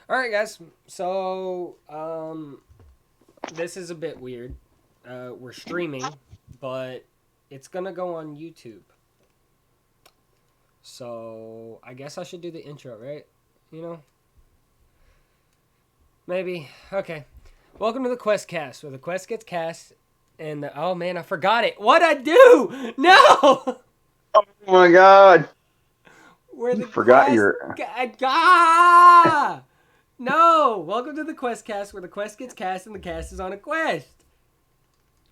All right, guys. So, this is a bit weird. We're streaming, but it's gonna go on YouTube. So, I guess I should do the intro, right? You know? Maybe. Okay. Welcome to the Quest Cast, where the quest gets cast, and oh man, I forgot it. What'd I do? No! Oh my God. Where You the forgot quest. your. Ah! No! Welcome to the Quest Cast, where the quest gets cast and the cast is on a quest.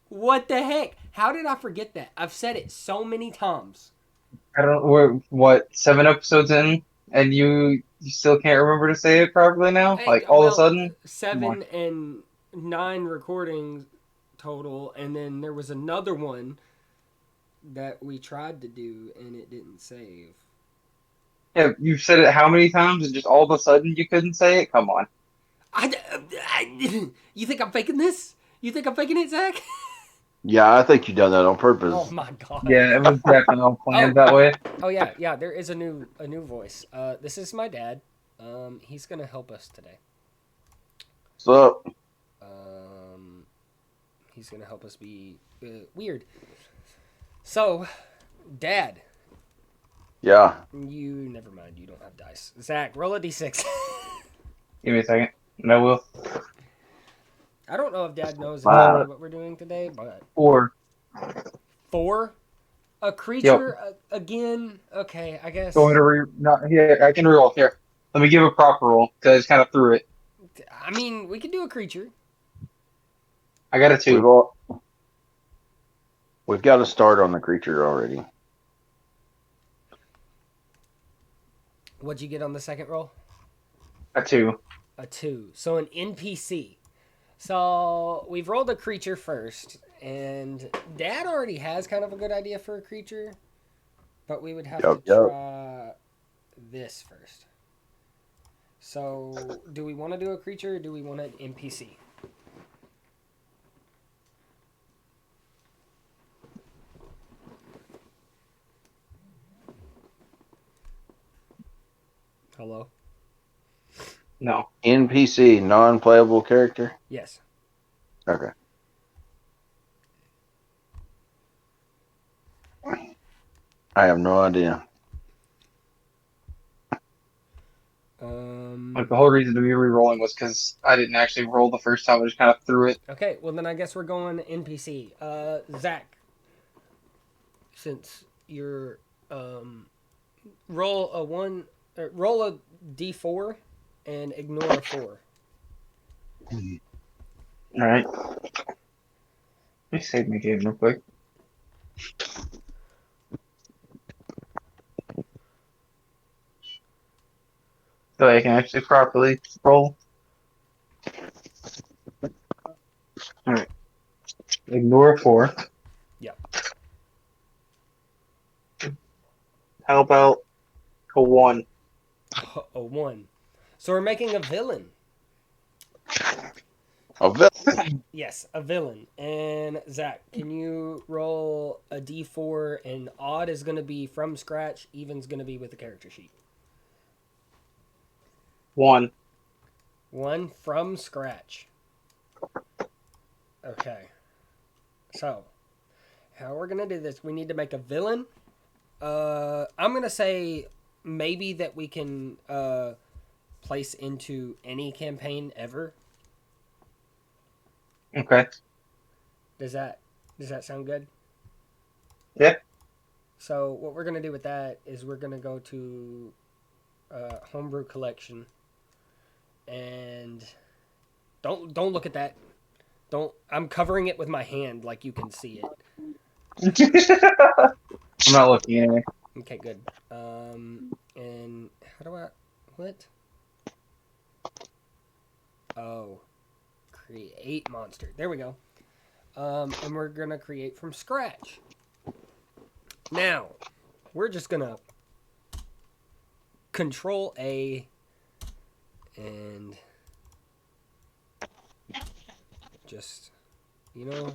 What the heck? How did I forget that? I've said it so many times. I don't we're what 7 episodes in and you still can't remember to say it properly now? Hey, Like all of a well, sudden? Come on. 7 and 9 recordings total, and then there was another one that we tried to do and it didn't save. Yeah, you've said it how many times and just all of a sudden you couldn't say it? Come on. You think I'm faking this? You think I'm faking it, Zach? Yeah, I think you done that on Oh purpose. my god. Yeah, it was definitely all Oh, planned that way. oh yeah, yeah. There is a new voice. This is my dad. He's gonna help us today. So, Um, he's gonna help us be weird. So, Dad, yeah. you never mind. You don't have dice. Zach, roll a d6. Give me a second. And I will. I don't know if Dad knows Uh exactly what we're doing today, but 4. 4, a Yep. creature again. Okay, I guess. Going to not here, I can reroll here. Let me give a proper roll, because I just kinda threw it. I mean, we could do a creature. I got a We've 2. all we've got to start on the creature already. What'd you get on the second roll? A 2. A 2. So an NPC. So we've rolled a creature first, and Dad already has kind of a good idea for a creature, but we would have to Yep. try this first. So, do we want to do a creature or do we want an NPC? Hello? No. NPC, non-playable character. Yes. Okay. I have no idea. Like the whole reason to be re-rolling was because I didn't actually roll the first time. I just kind of threw it. Okay, well then I guess we're going NPC. Zach, since you're roll a one, roll a d4 and ignore a 4. All right. Let me save my game real quick. So I can actually properly roll. All right. Ignore a 4. Yep. How about a 1? A 1. So we're making a villain. A villain. Yes, a villain. And Zach, can you roll a d4? And odd is going to be from scratch. Even's going to be with the character sheet. 1. 1 from scratch. Okay. So, how we're going to do this, we need to make a villain. I'm going to say maybe that we can place into any campaign ever. Okay. Does that sound good? Yeah. So what we're gonna do with that is we're gonna go to Homebrew Collection, and don't look at that. Don't. I'm covering it with my hand like you can see it. I'm not looking anyway. Okay, good. And how do I? What? Oh, create monster. There we go. And we're gonna create from scratch. Now, we're just gonna Control A and just, you know,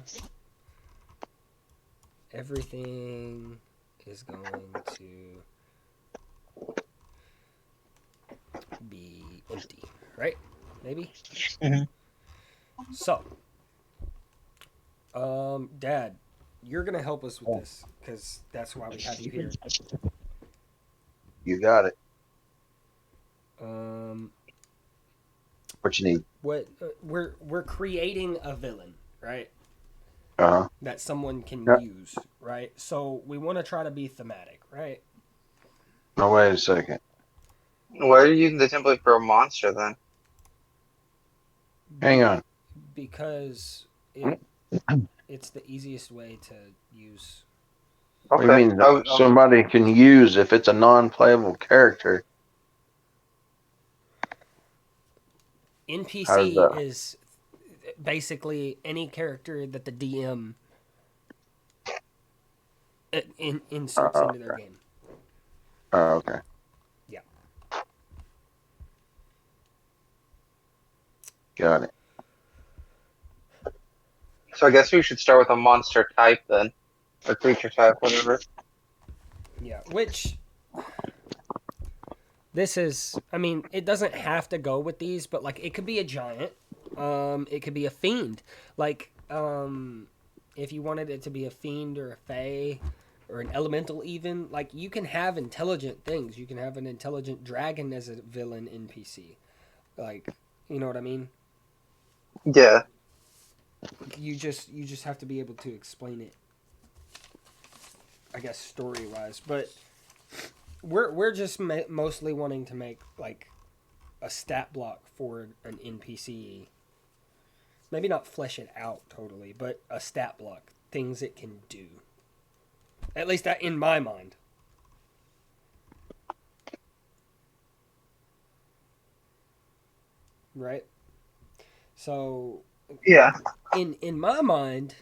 everything is going to be empty. right? Maybe. Mhm. So, Dad, you're gonna help us with this because that's why we have you here. You got it. Um, What you need? what we're creating a villain, right? Uh huh. That someone can Yeah. use, right? So we want to try to be thematic, right? No, wait a second. Why are you using the template for a monster then? Hang on. Because Hmm? it's the easiest way to use. What do you Okay. mean somebody can use if it's a non-playable character? How does NPC that? is basically any character that the DM inserts into their Okay. game. Okay. Yeah. Got it. So I guess we should start with a monster type then, or creature type, whatever. Yeah. Which this is, I mean, it doesn't have to go with these, but like it could be a giant. It could be a fiend. Like, if you wanted it to be a fiend or a fae or an elemental, even like you can have intelligent things. You can have an intelligent dragon as a villain NPC. Like, you know what I mean? Yeah. You just have to be able to explain it. I guess story wise, but we're just mostly wanting to make like a stat block for an NPC. Maybe not flesh it out totally, but a stat block, things it can do. At least that in my mind. Right? So Yeah. in my mind,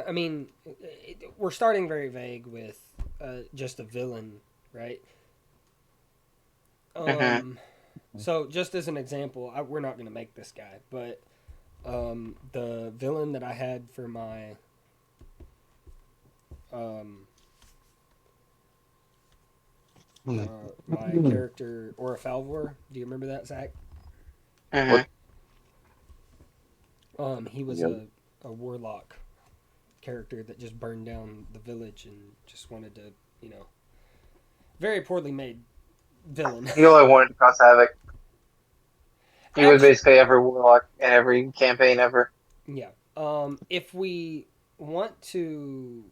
I mean, we're starting very vague with just a villain, right? hmm So just as an example, we're not going to make this guy, but the villain that I had for um, my character Orifalvor. Do you remember that, Zach? hmm He was Yeah. a warlock character that just burned down the village and just wanted to, very poorly made villain. He only wanted to cause havoc. He was Actually, basically every warlock in every campaign ever. yeah. If we want to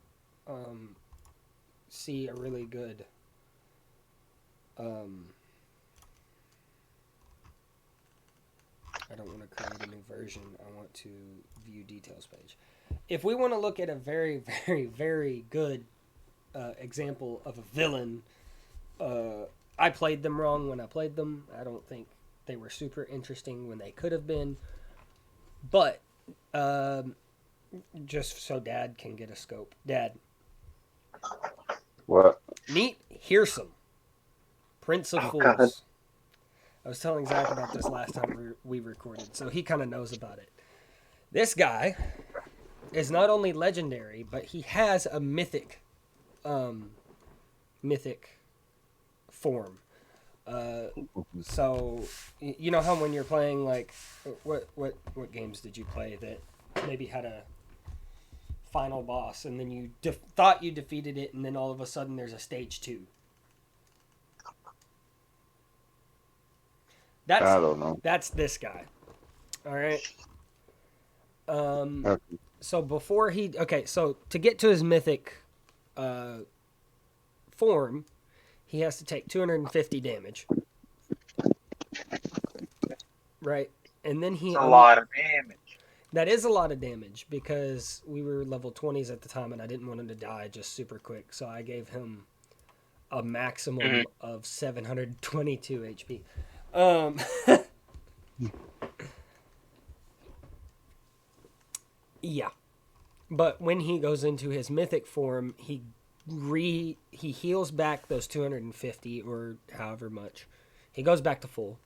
um, see a really good um, I don't want to create a new version. I want to view details page. If we want to look at a very, very, very good example of a villain, I played them wrong when I played them. I don't think they were super interesting when they could have been. But um, just so Dad can get a scope. Dad, What? meet Hearsome, Prince of Oh god. Fools. I was telling Zach about this last time we recorded, so he kind of knows about it. This guy is not only legendary, but he has a mythic form. So you know how when you're playing like what games did you play that maybe had a final boss and then you thought you defeated it and then all of a sudden there's a stage 2. That's I don't know. that's this guy. All right. Um, Okay. so before he so to get to his mythic form, he has to take 250 damage. Right? And then It's a lot of damage. that is a lot of damage because we were level 20s at the time and I didn't want him to die just super quick. So I gave him a maximum of 722 HP. Um, yeah. But when he goes into his mythic form, he heals back those 250 or however much. He goes back to full.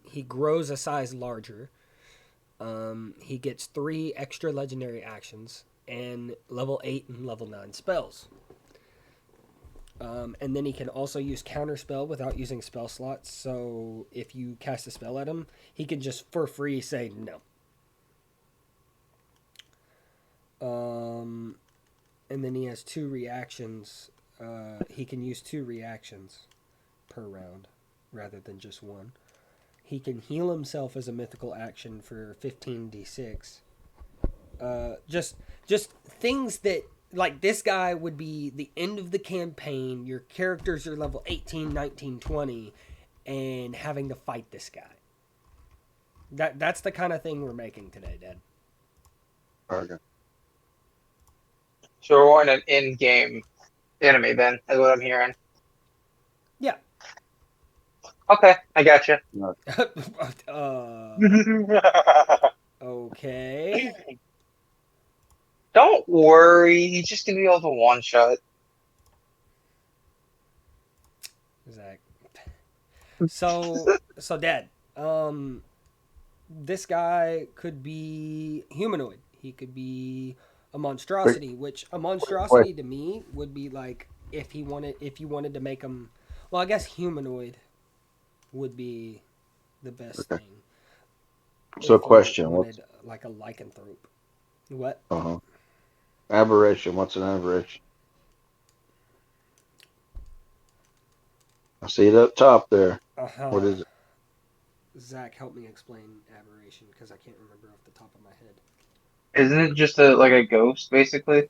He grows a size larger. He gets 3 extra legendary actions and level 8 and level 9 spells. And then he can also use counterspell without using spell slots. So if you cast a spell at him, he can just for free say no. And then he has 2 reactions. He can use 2 reactions per round rather than just 1. He can heal himself as a mythical action for 15d6. Just things that, like, this guy would be the end of the campaign. Your characters are level 18, 19, 20, and having to fight this guy. That's the kind of thing we're making today, Dad. Okay. So we're wanting an in-game enemy then, is what I'm hearing. Yeah. Okay, I gotcha. Okay. Don't worry, he's just gonna be able to one-shot. Zach. So Dad, this guy could be humanoid. He could be a monstrosity, which a monstrosity to me would be like if you wanted to make him, well, I guess humanoid would be the best Okay. thing. So If you question, wanted like a lycanthrope. What? aberration? What's an aberration? I see it up top there. What is it? Zach, help me explain aberration because I can't remember off the top of my head. Isn't it just a ghost, basically?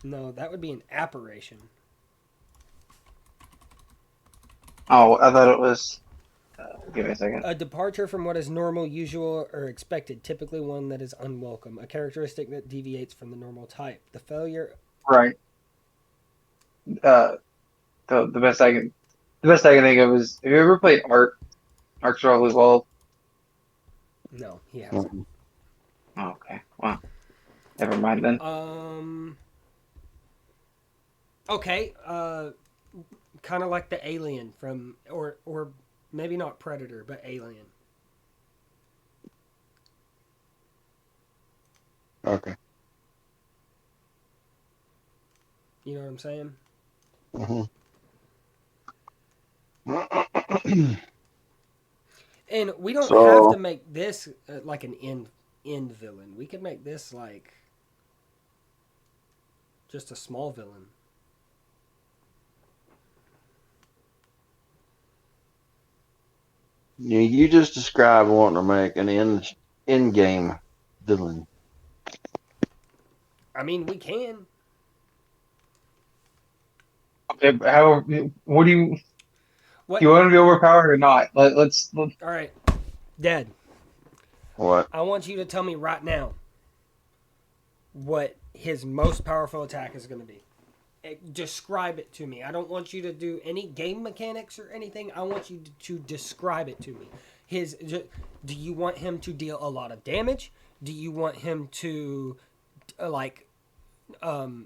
No, that would be an apparition. Oh, I thought it was. Give me a second. A departure from what is normal, usual, or expected, typically one that is unwelcome. A characteristic that deviates from the normal type. The failure. Right. The best I can think of is, have you ever played Ark? Ark's Roughly Evolved. No, he hasn't. Mhm. Oh, okay. Well, never mind then. Okay. Kind of like the alien from, or maybe not Predator, but Alien. Okay. You know what I'm saying? Mm-hmm. And we don't So- have to make this like an end villain. We could make this like just a small villain. You just described wanting to make an in-game villain. I mean, we can. Okay, but how? What do you? What? Do you want to be overpowered or not? Let's. All right, Dad. What? I want you to tell me right now what his most powerful attack is going to be. Describe it to me. I don't want you to do any game mechanics or anything. I want you to describe it to me. Do you want him to deal a lot of damage? Do you want him to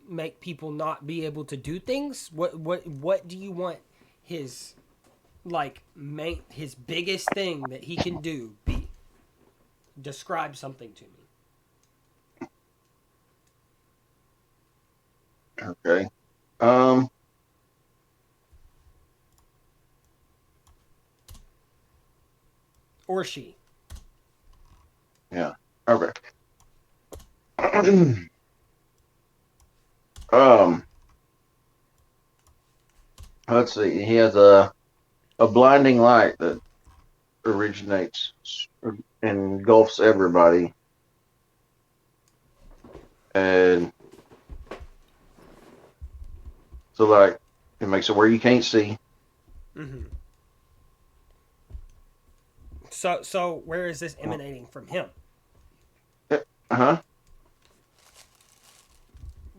make people not be able to do things? What do you want his his biggest thing that he can do be? Describe something to me. Okay. Or she. Yeah. Okay. Let's see. He has a blinding light that originates and engulfs everybody, and so like it makes it where you can't see. Mm-hmm. So where is this emanating from him?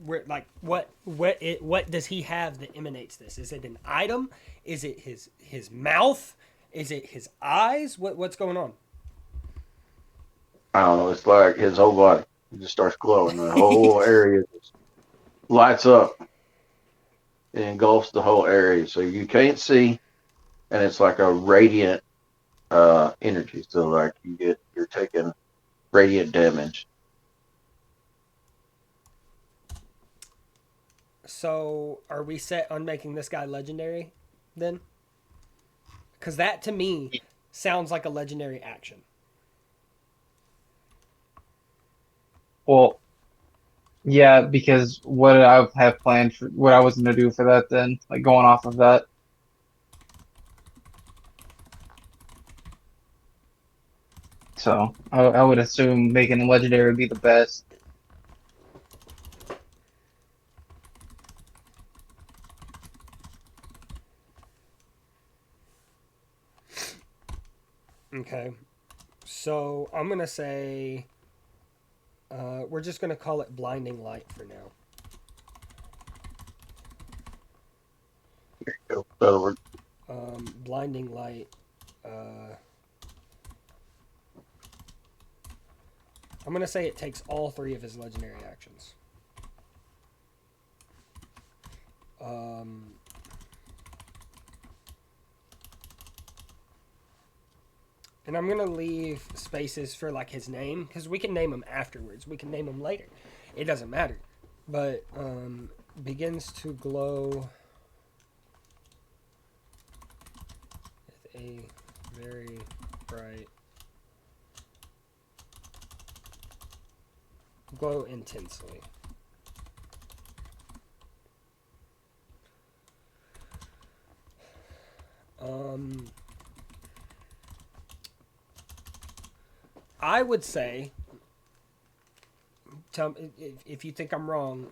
Where what does he have that emanates this? Is it an item? Is it his mouth? Is it his eyes? What's going on? I don't know. It's like his whole body just starts glowing. The whole area just lights up. It engulfs the whole area, so you can't see, and it's like a radiant energy. So like you're taking radiant damage. So, are we set on making this guy legendary then? Because that to me sounds like a legendary action. Well, yeah, because what did I have planned for what I was gonna do for that then? Like going off of that. So I would assume making a legendary would be the best. Okay. So, I'm going to say we're just going to call it Blinding Light for now. Go forward. Blinding Light. I'm going to say it takes all 3 of his legendary actions. And I'm going to leave spaces for like his name because we can name him afterwards. We can name him later. It doesn't matter. But begins to glow with a very bright glow intensely. I would say, tell me if you think I'm wrong.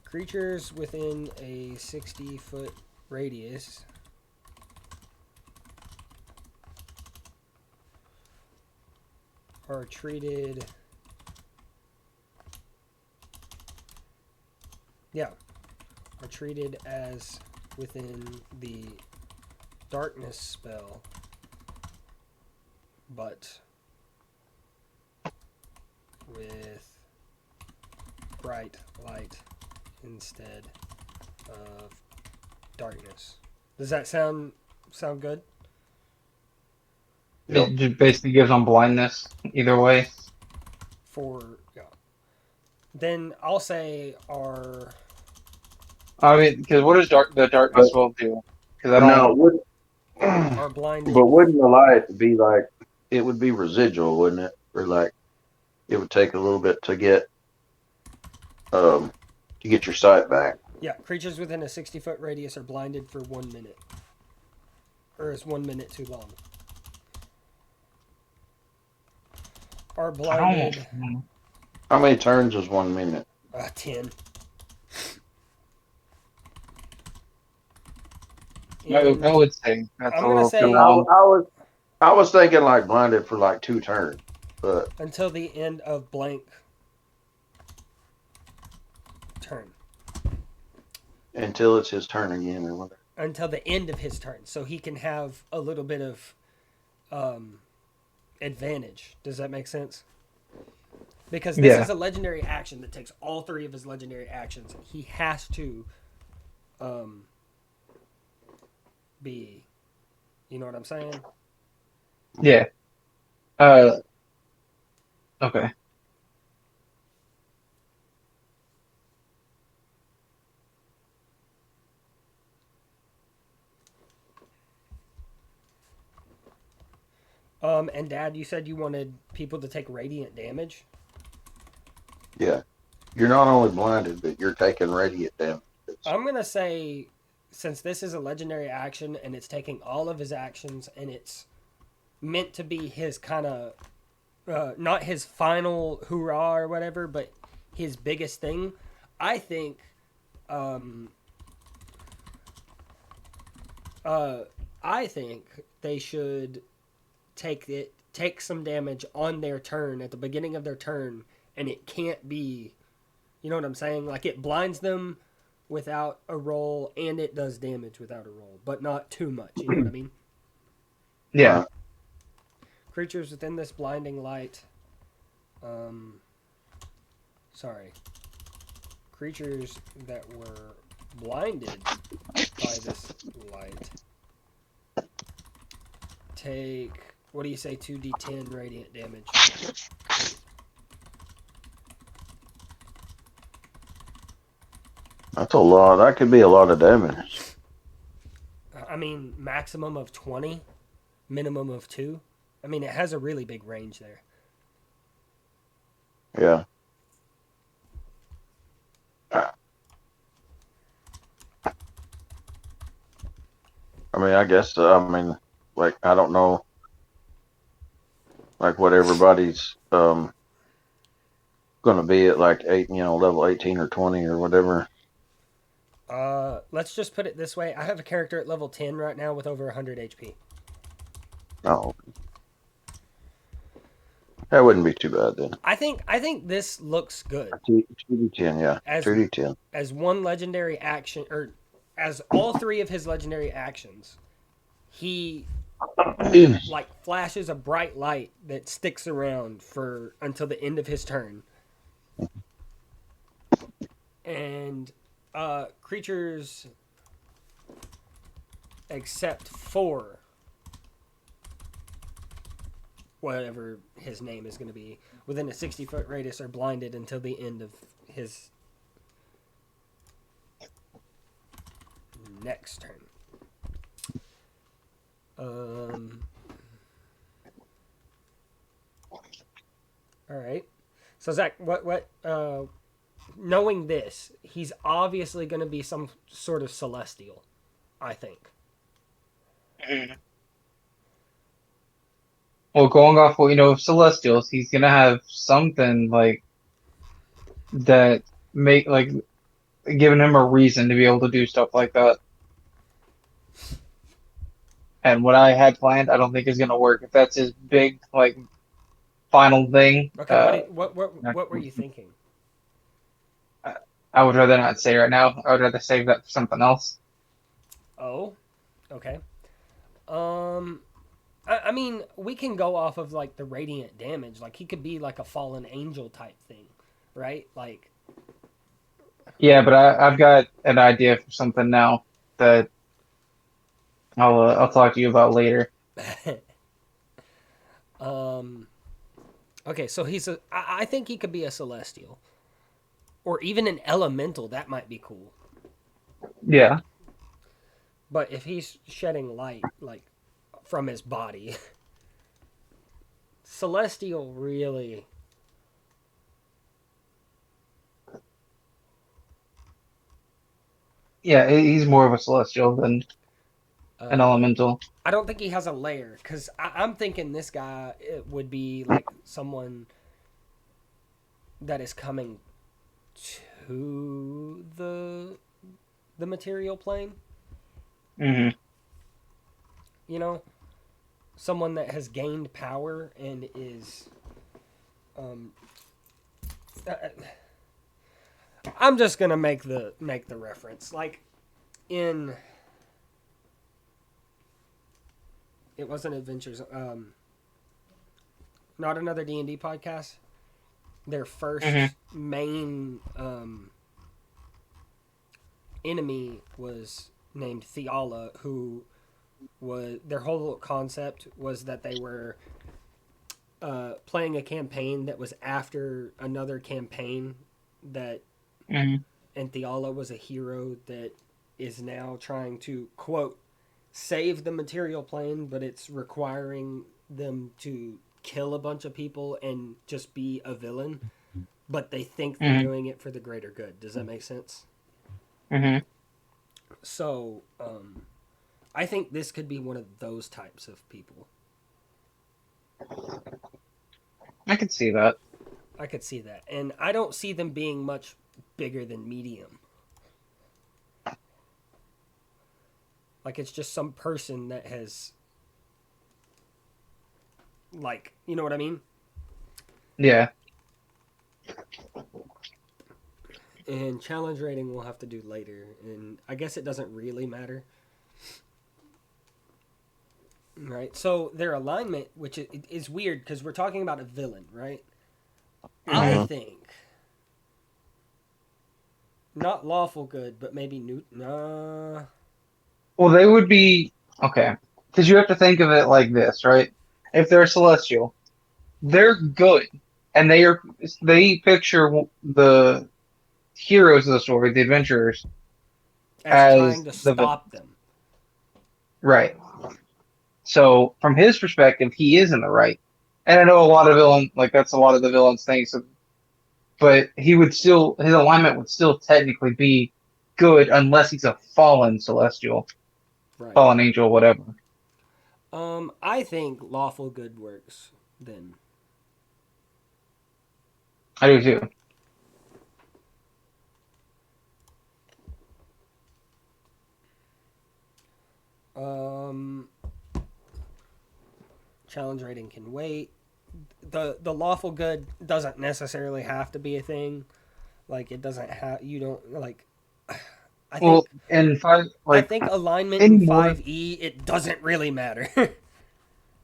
Creatures within a 60-foot radius are treated. Yeah, are treated as within the darkness spell, but with bright light instead of darkness. Does that sound good? Yep. It just basically gives them blindness either way. Yeah. Then I'll say our I mean, because what does the darkness But spell do? Because I no, don't. our blinded. but wouldn't the light be like it would be residual, wouldn't it? Or like it would take a little bit to get your sight back. Yeah, creatures within a 60-foot radius are blinded for 1 minute. Or is 1 minute too long? Are I blinded don't. How many turns is 1 minute? 10. I would say that's I'm a gonna little too say long. I was thinking like blinded for like 2 turns, but until the end of blank turn. until it's his turn again or whatever. Until the end of his turn, so he can have a little bit of advantage. Does that make sense? Because this Yeah. is a legendary action that takes all 3 of his legendary actions. He has to be, you know what I'm saying? Yeah. Okay. And Dad, you said you wanted people to take radiant damage. Yeah. You're not only blinded, but you're taking radiant damage. I'm gonna say, since this is a legendary action and it's taking all of his actions and it's meant to be his kind of, not his final hoorah or whatever, but his biggest thing. I think, I think they should take some damage on their turn at the beginning of their turn, and it can't be, you know what I'm saying? Like it blinds them without a roll, and it does damage without a roll, but not too much. You know what I mean? Yeah. Right. Creatures within this blinding light. Creatures that were blinded by this light take, what do you say, 2d10 radiant damage. That's a lot. That could be a lot of damage. I mean, maximum of 20, minimum of 2. I mean, it has a really big range there. Yeah. I mean, I guess. I mean, like I don't know, like what everybody's going to be at like level 18 or 20 or whatever. Let's just put it this way. I have a character at level 10 right now with over 100 HP. Oh, that wouldn't be too bad then. I think this looks good 2d10, yeah, as 2d10. as one legendary action, or as all 3 of his legendary actions. He like flashes a bright light that sticks around for until the end of his turn. And creatures except for whatever his name is going to be within a 60-foot radius are blinded until the end of his next turn. All right. So Zach, what knowing this, he's obviously going to be some sort of celestial, I think. Well, going off what you know of Celestials, he's gonna have something like that make like giving him a reason to be able to do stuff like that. And what I had planned, I don't think is gonna work. If that's his big like final thing, Okay, what were you thinking? I would rather not say right now. I would rather save that for something else. Oh, okay. I mean, we can go off of like the radiant damage. Like he could be like a fallen angel type thing, right? Like, Yeah, but I've got an idea for something now that I'll talk to you about later. um, okay, so I think he could be a celestial, or even an elemental. That might be cool. Yeah, But if he's shedding light, like from his body, celestial really. yeah, he's more of a Celestial than an Uh, Elemental. I don't think he has a layer because I'm thinking this guy it would be like someone that is coming to the material plane. Hmm. You know, someone that has gained power and is. Um, uh, I'm just gonna make the reference like in. It wasn't Adventures. Not another D&D podcast. Their first Hmm. main enemy was named Theala, who was their whole concept was that they were playing a campaign that was after another campaign that, Hmm. and Theala was a hero that is now trying to quote save the material plane, but it's requiring them to kill a bunch of people and just be a villain, but they think they're Hmm. doing it for the greater good. Does that make sense? Hmm. So, I think this could be one of those types of people. I can see that. I could see that. And I don't see them being much bigger than medium. Like, it's just some person that has, like, you know what I mean? Yeah. And challenge rating we'll have to do later. And I guess it doesn't really matter. Right? So, their alignment, which is weird because we're talking about a villain, right? I Hmm. think not lawful good, but maybe new. Nah. Well, they would be okay because you have to think of it like this, right? If they're Celestial, they're good, and they picture the heroes of the story, the adventurers, as as trying to the stop them. right. So from his perspective, he is in the right. And I know a lot of villain like that's a lot of the villains things, so, but he would still his alignment would still technically be good unless he's a fallen celestial, Right. fallen angel, whatever. I think lawful good works then. I do too. Um, challenge rating can wait. The lawful good doesn't necessarily have to be a thing. Like it doesn't have you don't like. I Well, think in five I like think alignment in anymore, 5e it doesn't really matter.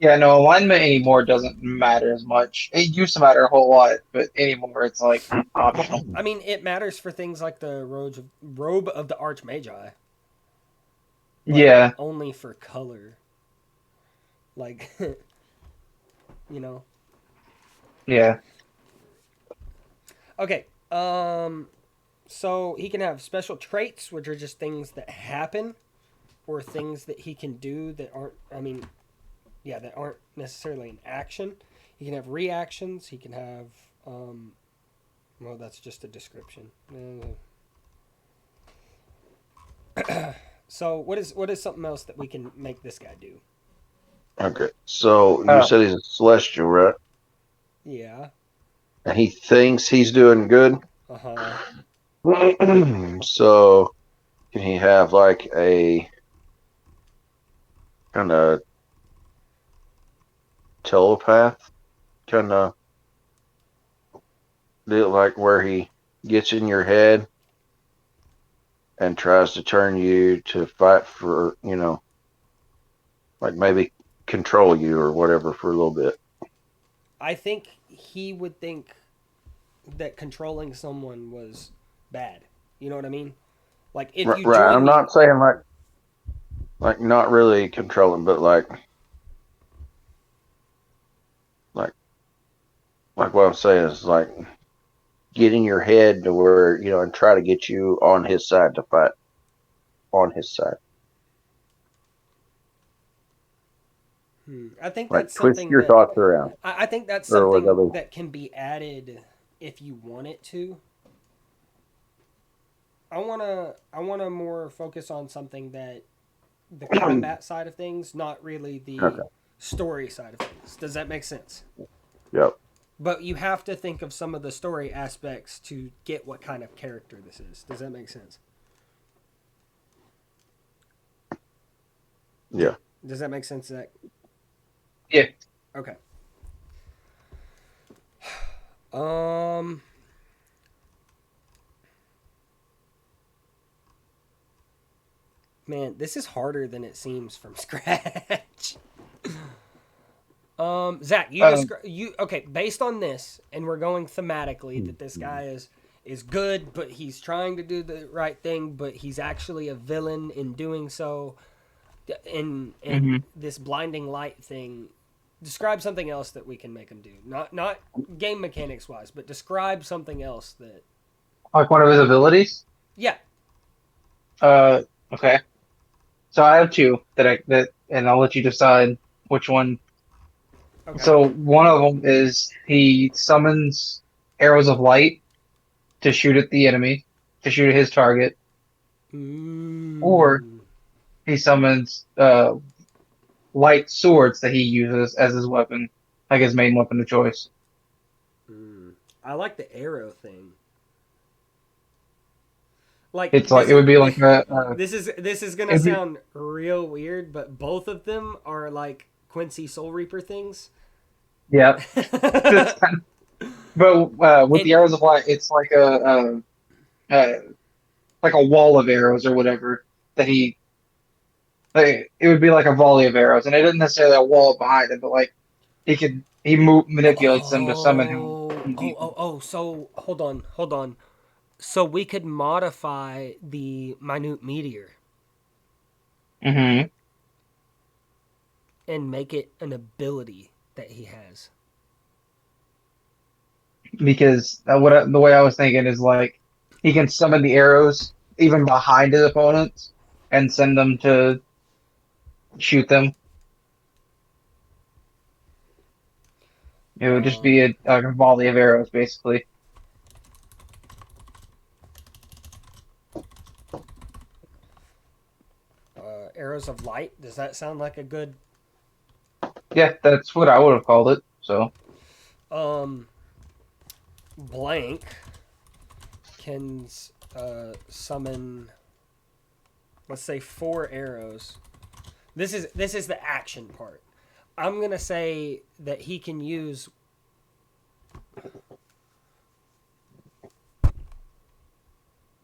yeah, no alignment anymore doesn't matter as much. It used to matter a whole lot, but anymore it's like optional. I mean, it matters for things like the robe of the Archmagi, but Yeah, only for color. Like, you know. yeah. Okay. So he can have special traits, which are just things that happen, or things that he can do that aren't. I mean, yeah, that aren't necessarily an action. He can have reactions. He can have. Well, that's just a description. So what is something else that we can make this guy do? Okay. So you Oh, said he's a celestial, right? Yeah. And he thinks he's doing good. Uh huh. So can he have like a kind of telepath kind of deal, like where he gets in your head and tries to turn you to fight for, like maybe control you or whatever for a little bit. I think he would think that controlling someone was bad. You know what I mean? Like if you Right. I'm join me, not saying like not really controlling, but like what I'm saying is like get in your head to where, and try to get you on his side to fight on his side. I think Like that's twist something your that thoughts around. I think that's Or was something that that can be added if you want it to. I wanna more focus on something that the combat side of things, not really the Okay. story side of things. Does that make sense? Yep. But you have to think of some of the story aspects to get what kind of character this is. Does that make sense? Yeah. Does that make sense, Zach? yeah. Okay. Um. Man, this is harder than it seems from scratch. Zach, you Um, describe you okay based on this, and we're going thematically that this guy is good, but he's trying to do the right thing, but he's actually a villain in doing so. In mhm. this blinding light thing, describe something else that we can make him do. Not game mechanics wise, but describe something else that. Like one of his abilities. Yeah. Uh, okay. So I have two and I'll let you decide which one. Okay. So one of them is he summons arrows of light to shoot at the enemy, to shoot at his target, or Mm. he summons light swords that he uses as his weapon, like his main weapon of choice. Mm. I like the arrow thing. Like It's like it would be like this is gonna it'd be, sound real weird, but both of them are like Quincy Soul Reaper things. yeah. That's kind but with And the arrows of light, it's like a wall of arrows or whatever that it would be like a volley of arrows, and it isn't necessarily a wall behind it, but like he manipulates them to summon oh. So hold on. So we could modify the minute meteor hmm and make it an ability that he has. because the way I was thinking is like he can summon the arrows even behind his opponents and send them to shoot them. It would just be Um, a volley of arrows, basically. Arrows of Light. Does that sound like a good? Yeah, that's what I would have called it. So Um, Blank can summon, let's say, 4 arrows. This is the action part. I'm gonna say that he can use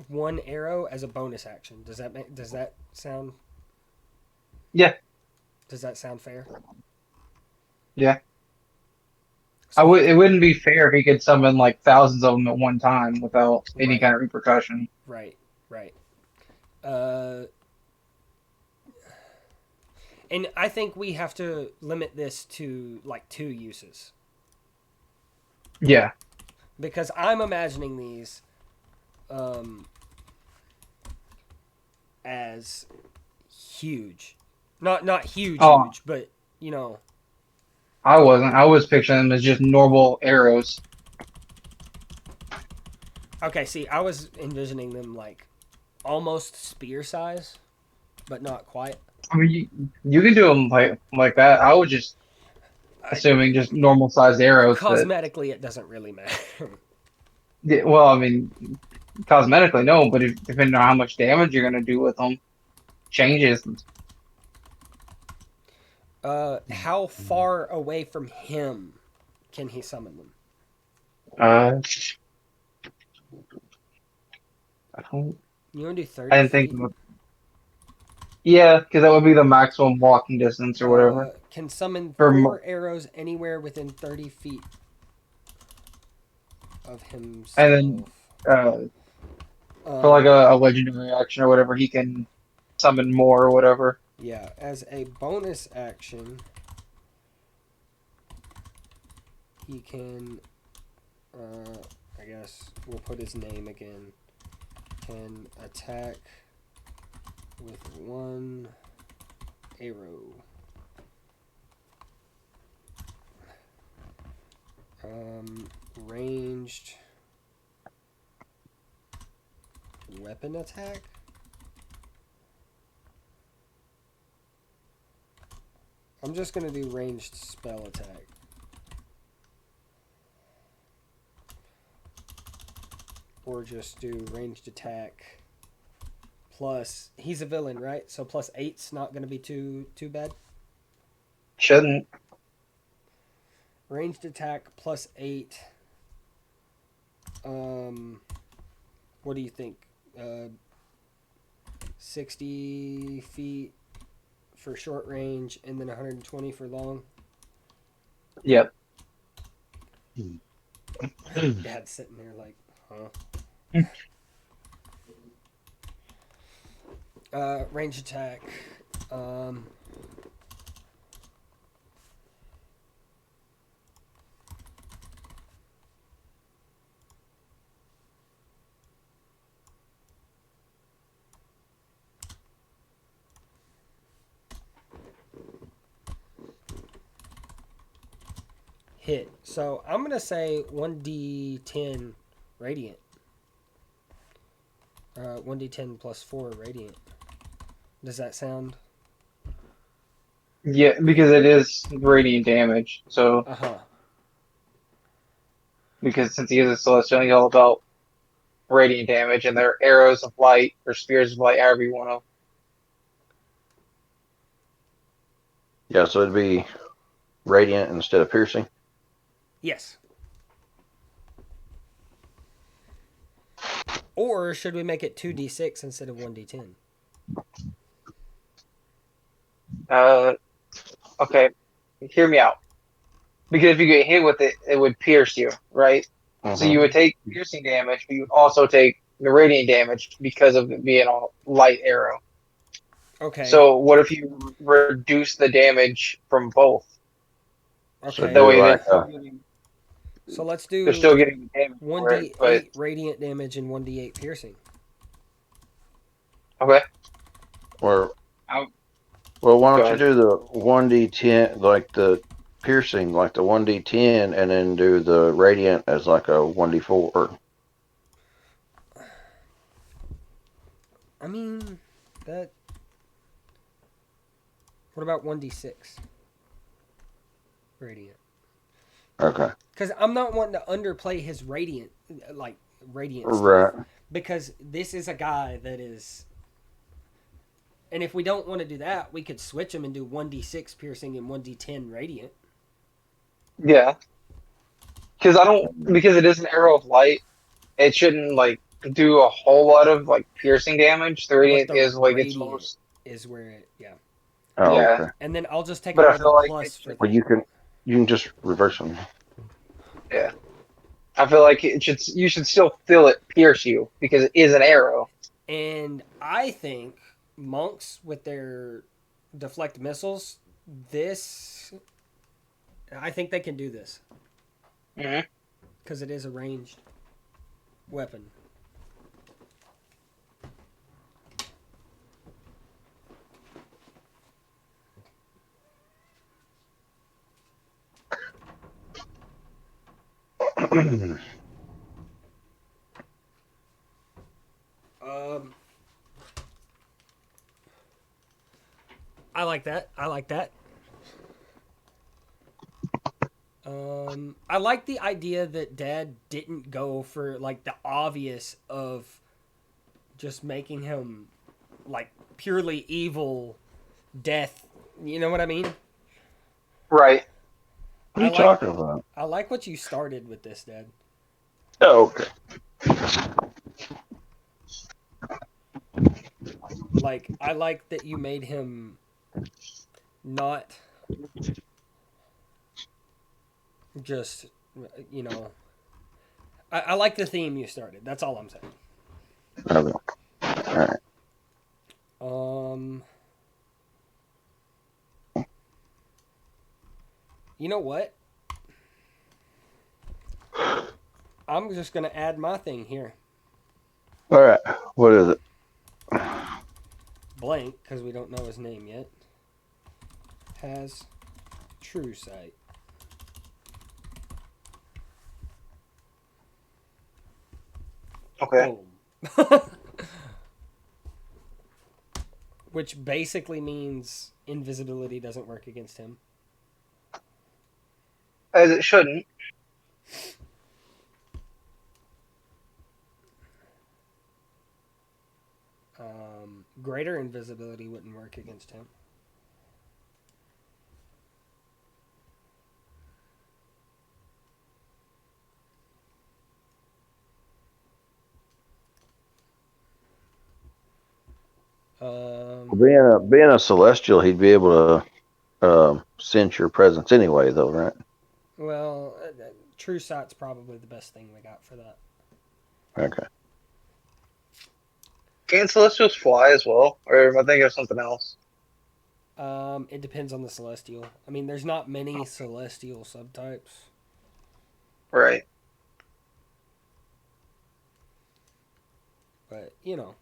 one arrow as a bonus action. yeah, Does that sound fair? yeah. So he It can, wouldn't be fair if he could summon like thousands of them at one time without any right, kind of repercussion. right, right. Uh, and I think we have to limit this to like 2 uses Yeah. because I'm imagining these um, as huge, not huge, Oh, huge, but you know. I wasn't. I was picturing them as just normal arrows. Okay, see, I was envisioning them like almost spear size, but not quite. I mean, you can do them like that. I was just I, assuming just normal sized arrows that. Cosmetically, it doesn't really matter. Yeah, well, I mean, cosmetically, no, but depending on how much damage you're gonna do with them, changes. How far away from him can he summon them? Uh, I don't. You want to do I 30 didn't think. feet? Yeah, because that would be the maximum walking distance or whatever. Can summon For 4 arrows anywhere within 30 feet of and himself. then for like Um, a legendary action or whatever, he can summon more or whatever. yeah, as a bonus action, he can. I guess we'll put his name again. Can attack with 1 arrow. Ranged weapon attack. I'm just gonna do ranged spell attack. Or just do ranged attack plus he's a villain, right? So plus 8's not gonna be too bad. Shouldn't. Ranged attack plus 8. What do you think? 60 feet for short range and then 120 for long. Yep. Dad's sitting there like, huh? Range attack. Um, hit. So I'm gonna say 1d10 radiant. 1d10 plus 4 radiant. Does that sound? Yeah, because it is radiant damage. So Uh huh. because since he is a celestial, he's all about radiant damage, and they're arrows of light or spears of light, however you want to. Yeah, so it'd be radiant instead of piercing. Yes. Or should we make it 2d6 instead of 1d10? Okay, hear me out. Because if you get hit with it, it would pierce you, right? So you Mm-hmm. would take piercing damage, but you would also take the radiant damage because of it being a light arrow. Okay. So what if you reduce the damage from both? So Okay. That do way like that So let's they're do still getting the damage for it. But 1d8 radiant damage and 1d8 piercing. okay, Or I'll well, why go don't you ahead. do the 1d10 like the piercing, like the 1d10, and then do the radiant as like a 1d4. I mean, that. What about 1d6 radiant? Okay. Because I'm not wanting to underplay his radiant stuff. Right. Because this is a guy that is. And if we don't want to do that, we could switch him and do 1d6 piercing and 1d10 radiant. Yeah, because it is an arrow of light. It shouldn't like do a whole lot of like piercing damage. The But radiant the is like its radiant most. is where it. Yeah. Oh, Yeah, okay. And then I'll just take but I another feel like plus for Well, that. you can just reverse them. yeah. I feel like you should still feel it pierce you because it is an arrow. And I think monks with their deflect missiles, this. I think they can do this. Hmm. Because it is a ranged weapon. Um, I like that. I like that. I like the idea that Dad didn't go for like the obvious of just making him like purely evil death. You know what I mean? Right. What are I you like talking about? I like what you started with this, Dad. Oh, okay. Like I like that you made him not just you know. I like the theme you started. That's all I'm saying. Okay. All right. Um, you know what? I'm just gonna add my thing here, All right. What is it? blank, because we don't know his name yet. Has true sight. Okay. Boom. Which basically means invisibility doesn't work against him. As it shouldn't. Greater invisibility wouldn't work against him. Being a celestial, he'd be able to sense your presence anyway, though, right? Well, true sight's probably the best thing we got for that. Okay. Can Celestials fly as well? Or am I thinking of something else? It depends on the celestial. I mean, there's not many celestial subtypes. Right. But, you know.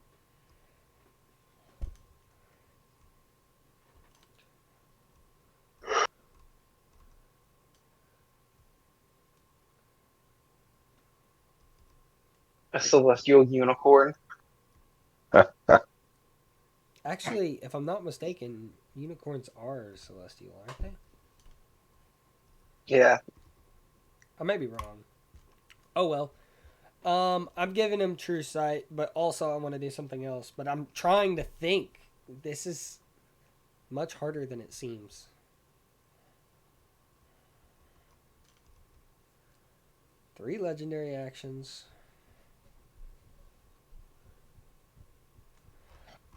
A celestial unicorn. Actually, if I'm not mistaken, unicorns are celestial, aren't they? Yeah. I may be wrong. Oh well. I'm giving him true sight, but also I want to do something else. But I'm trying to think. This is much harder than it seems. Three legendary actions.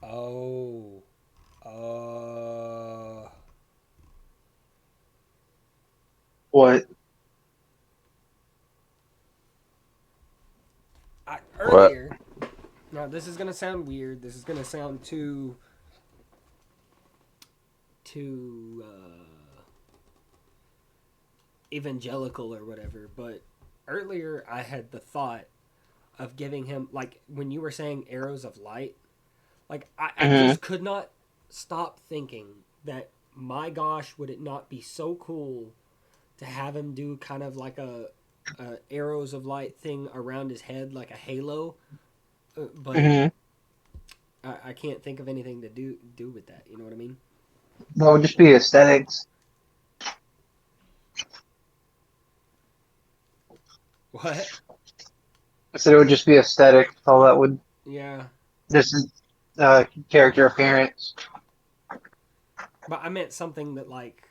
Oh. What? Earlier. Now this is gonna sound weird. This is gonna sound too evangelical or whatever. But earlier I had the thought of giving him, like when you were saying arrows of light, like I Hmm. just could not stop thinking that, my gosh, would it not be so cool to have him do kind of like a arrows of light thing around his head, like a halo, but Hmm. I can't think of anything to do with that. You know what I mean? That would just be aesthetics. What? I said it would just be aesthetic. All that would. Yeah, This is character appearance. but I meant something that, like,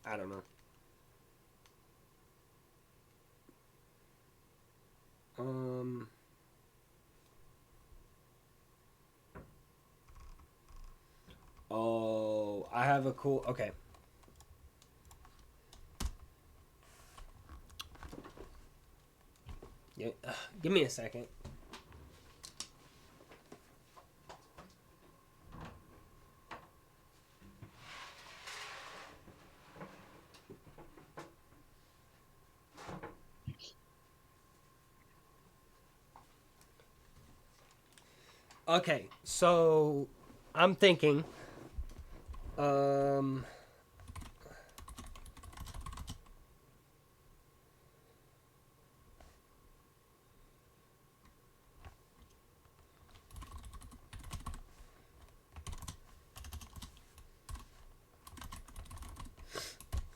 I don't know. Um. Oh, I have a cool. Okay. Yeah, give me a second. Okay, so I'm thinking. Um.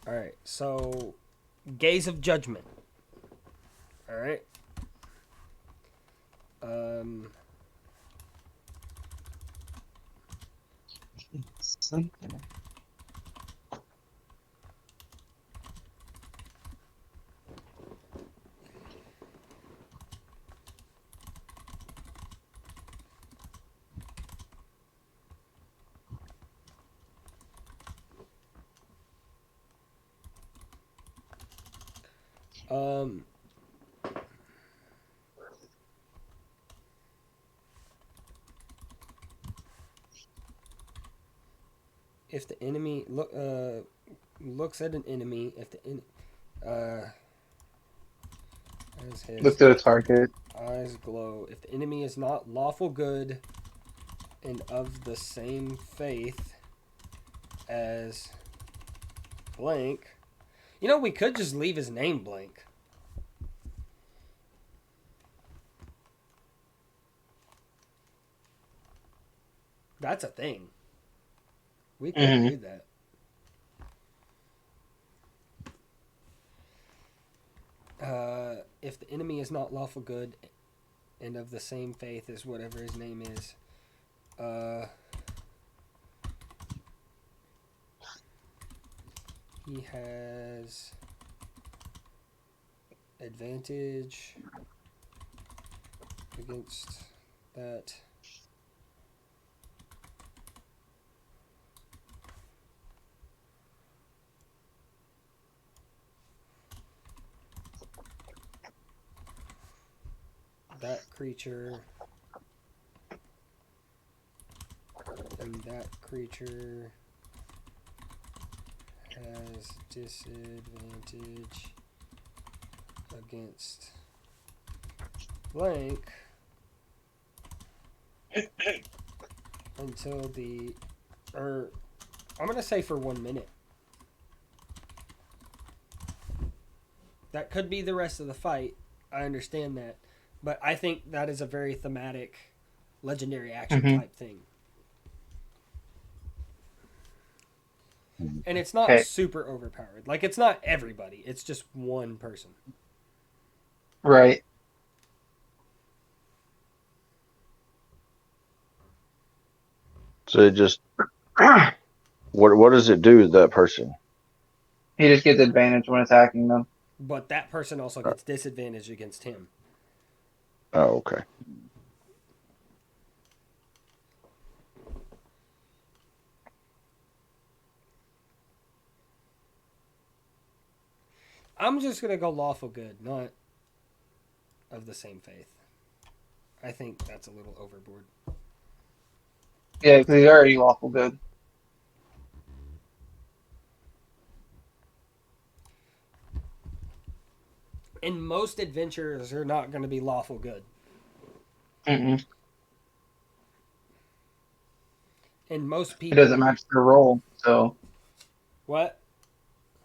All right. So, gaze of judgment. All right. Um. Um. If the enemy looks at an enemy, if the uh as his Look to the target. eyes glow, if the enemy is not lawful good and of the same faith as blank. You know, we could just leave his name blank. That's a thing. We could Hmm. do that. If the enemy is not lawful good and of the same faith as whatever his name is, uh, he has advantage against that. That creature and that creature has disadvantage against blank until the, or I'm gonna say for 1 minute. That could be the rest of the fight. I understand that, but I think that is a very thematic, legendary action Hmm. type thing. And it's not Okay. super overpowered. Like, it's not everybody. It's just one person. Right. So it just what does it do to that person? He just gets advantage when attacking them. But that person also gets disadvantage against him. Oh, okay. I'm just gonna go lawful good, not of the same faith. I think that's a little overboard. Yeah, because he's already lawful good. And most adventurers are not going to be lawful good. Mm-mm. And most It people. doesn't match their role, so What?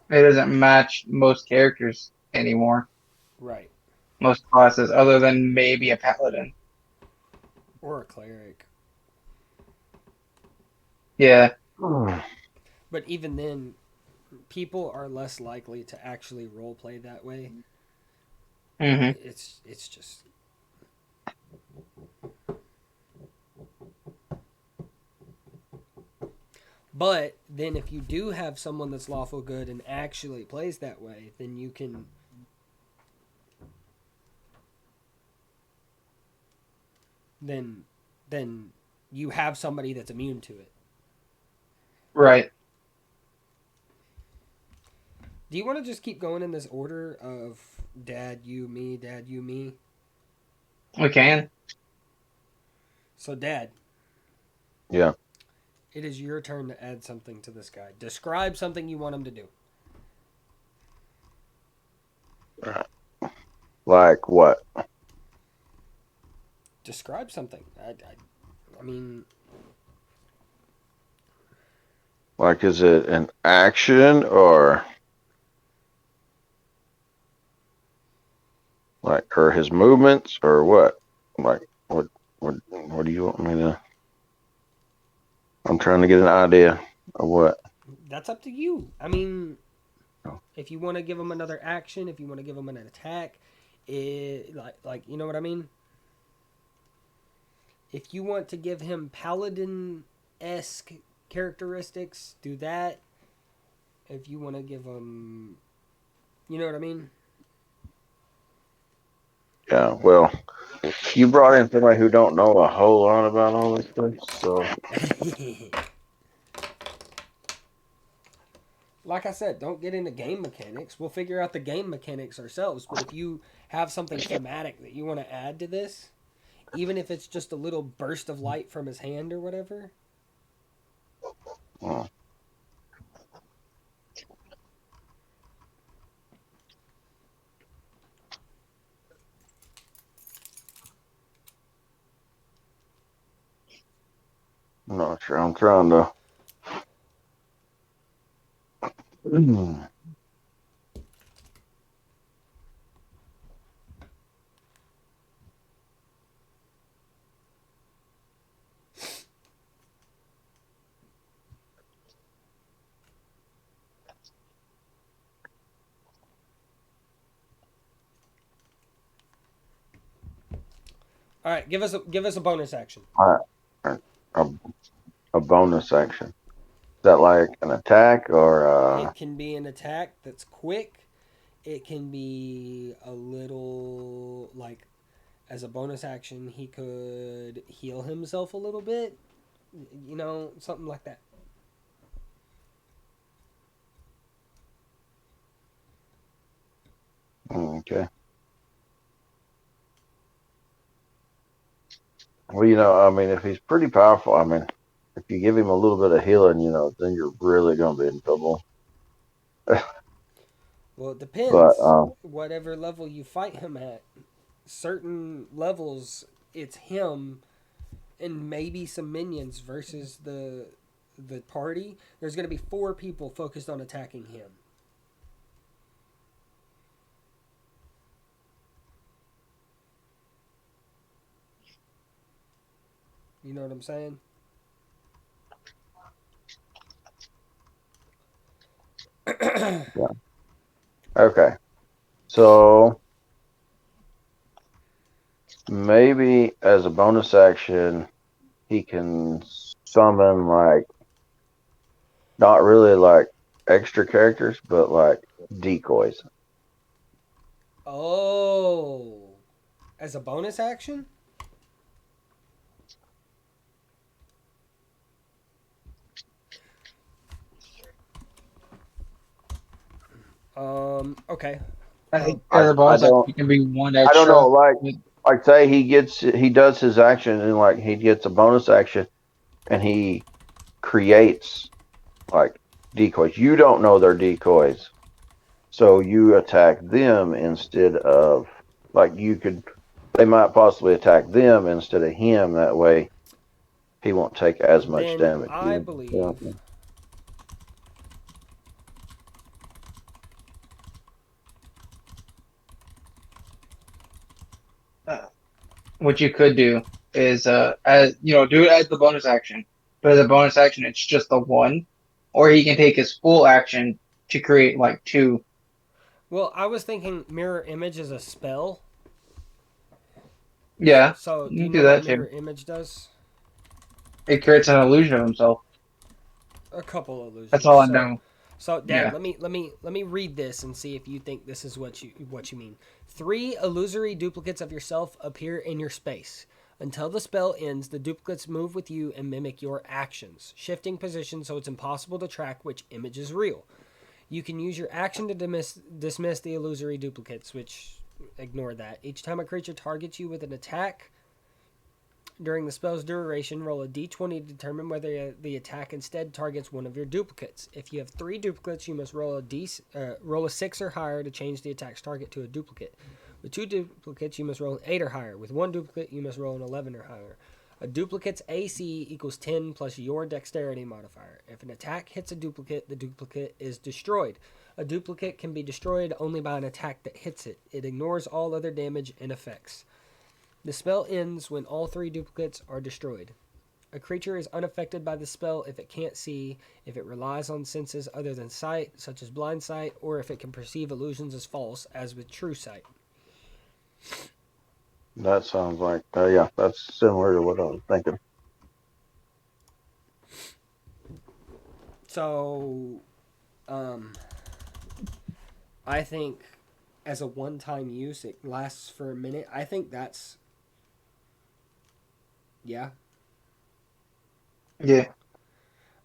it doesn't match most characters anymore. Right. Most classes, other than maybe a paladin. Or a cleric. Yeah. But even then, people are less likely to actually role play that way. Mm-hmm. It's just. But then, if you do have someone that's lawful good and actually plays that way, then you can. Then you have somebody that's immune to it. Right. Do you want to just keep going in this order of dad, you, me, dad, you, me? We can. So, dad. Yeah. It is your turn to add something to this guy. Describe something you want him to do. Like what? Describe something. I mean, Like, is it an action or like, or his movements or what? Like, what do you want me to? I'm trying to get an idea of what. that's up to you. I mean, if you want to give him another action, if you want to give him an attack, like you know what I mean? If you want to give him paladin-esque characteristics, do that. If you want to give him, you know what I mean? Yeah. Well, you brought in somebody who don't know a whole lot about all this stuff, so Like I said, don't get into game mechanics. We'll figure out the game mechanics ourselves. But if you have something thematic that you want to add to this, even if it's just a little burst of light from his hand or whatever. well, I'm not sure. I'm trying to. All right, give us a bonus action. a, a bonus action. Is that like an attack or It can be an attack that's quick. It can be a little like as a bonus action he could heal himself a little bit. You know, something like that. okay? Well, I mean, if he's pretty powerful, I mean, if you give him a little bit of healing, then you're really gonna be in trouble. Well, it But depends. Whatever level you fight him at. Certain levels, it's him and maybe some minions versus the party. There's going to be 4 people focused on attacking him. You know what I'm saying? yeah, okay. So maybe as a bonus action, he can summon like not really like extra characters, but like decoys. Oh, as a bonus action? Okay. I think I, as a I bonus action, don't it can be one I don't know extra. like say he does his action and like he gets a bonus action and he creates like decoys. You don't know they're decoys. So you attack them instead of like you could. They might possibly attack them instead of him. That way, he won't take as much Then damage. I You know? believe What you could do is, as you know, do it as the bonus action. But as a bonus action, it's just the one, or he can take his full action to create like two. well, I was thinking mirror image is a spell. Yeah, So do you you can do know what that mirror too. image does? It creates an illusion of himself. A couple That's illusions. all I So know. Dad, Yeah. let me read this and see if you think this is what you mean. 3 illusory duplicates of yourself appear in your space. Until the spell ends, the duplicates move with you and mimic your actions, shifting position so it's impossible to track which image is real. You can use your action to dismiss the illusory duplicates, which ignore that. Each time a creature targets you with an attack, during the spell's duration, roll a d20 to determine whether the attack instead targets one of your duplicates. If you have 3 duplicates, you must roll a 6 or higher to change the attack's target to a duplicate. With 2 duplicates, you must roll an 8 or higher. With 1 duplicate, you must roll an 11 or higher. A duplicate's AC equals 10 plus your dexterity modifier. If an attack hits a duplicate, the duplicate is destroyed. A duplicate can be destroyed only by an attack that hits it. It ignores all other damage and effects. The spell ends when all 3 duplicates are destroyed. A creature is unaffected by the spell if it can't see, if it relies on senses other than sight, such as blind sight, or if it can perceive illusions as false, as with true sight. That sounds like yeah, that's similar to what I was thinking. So, um, I think as a one-time use, it lasts for a minute. I think that's yeah. Yeah.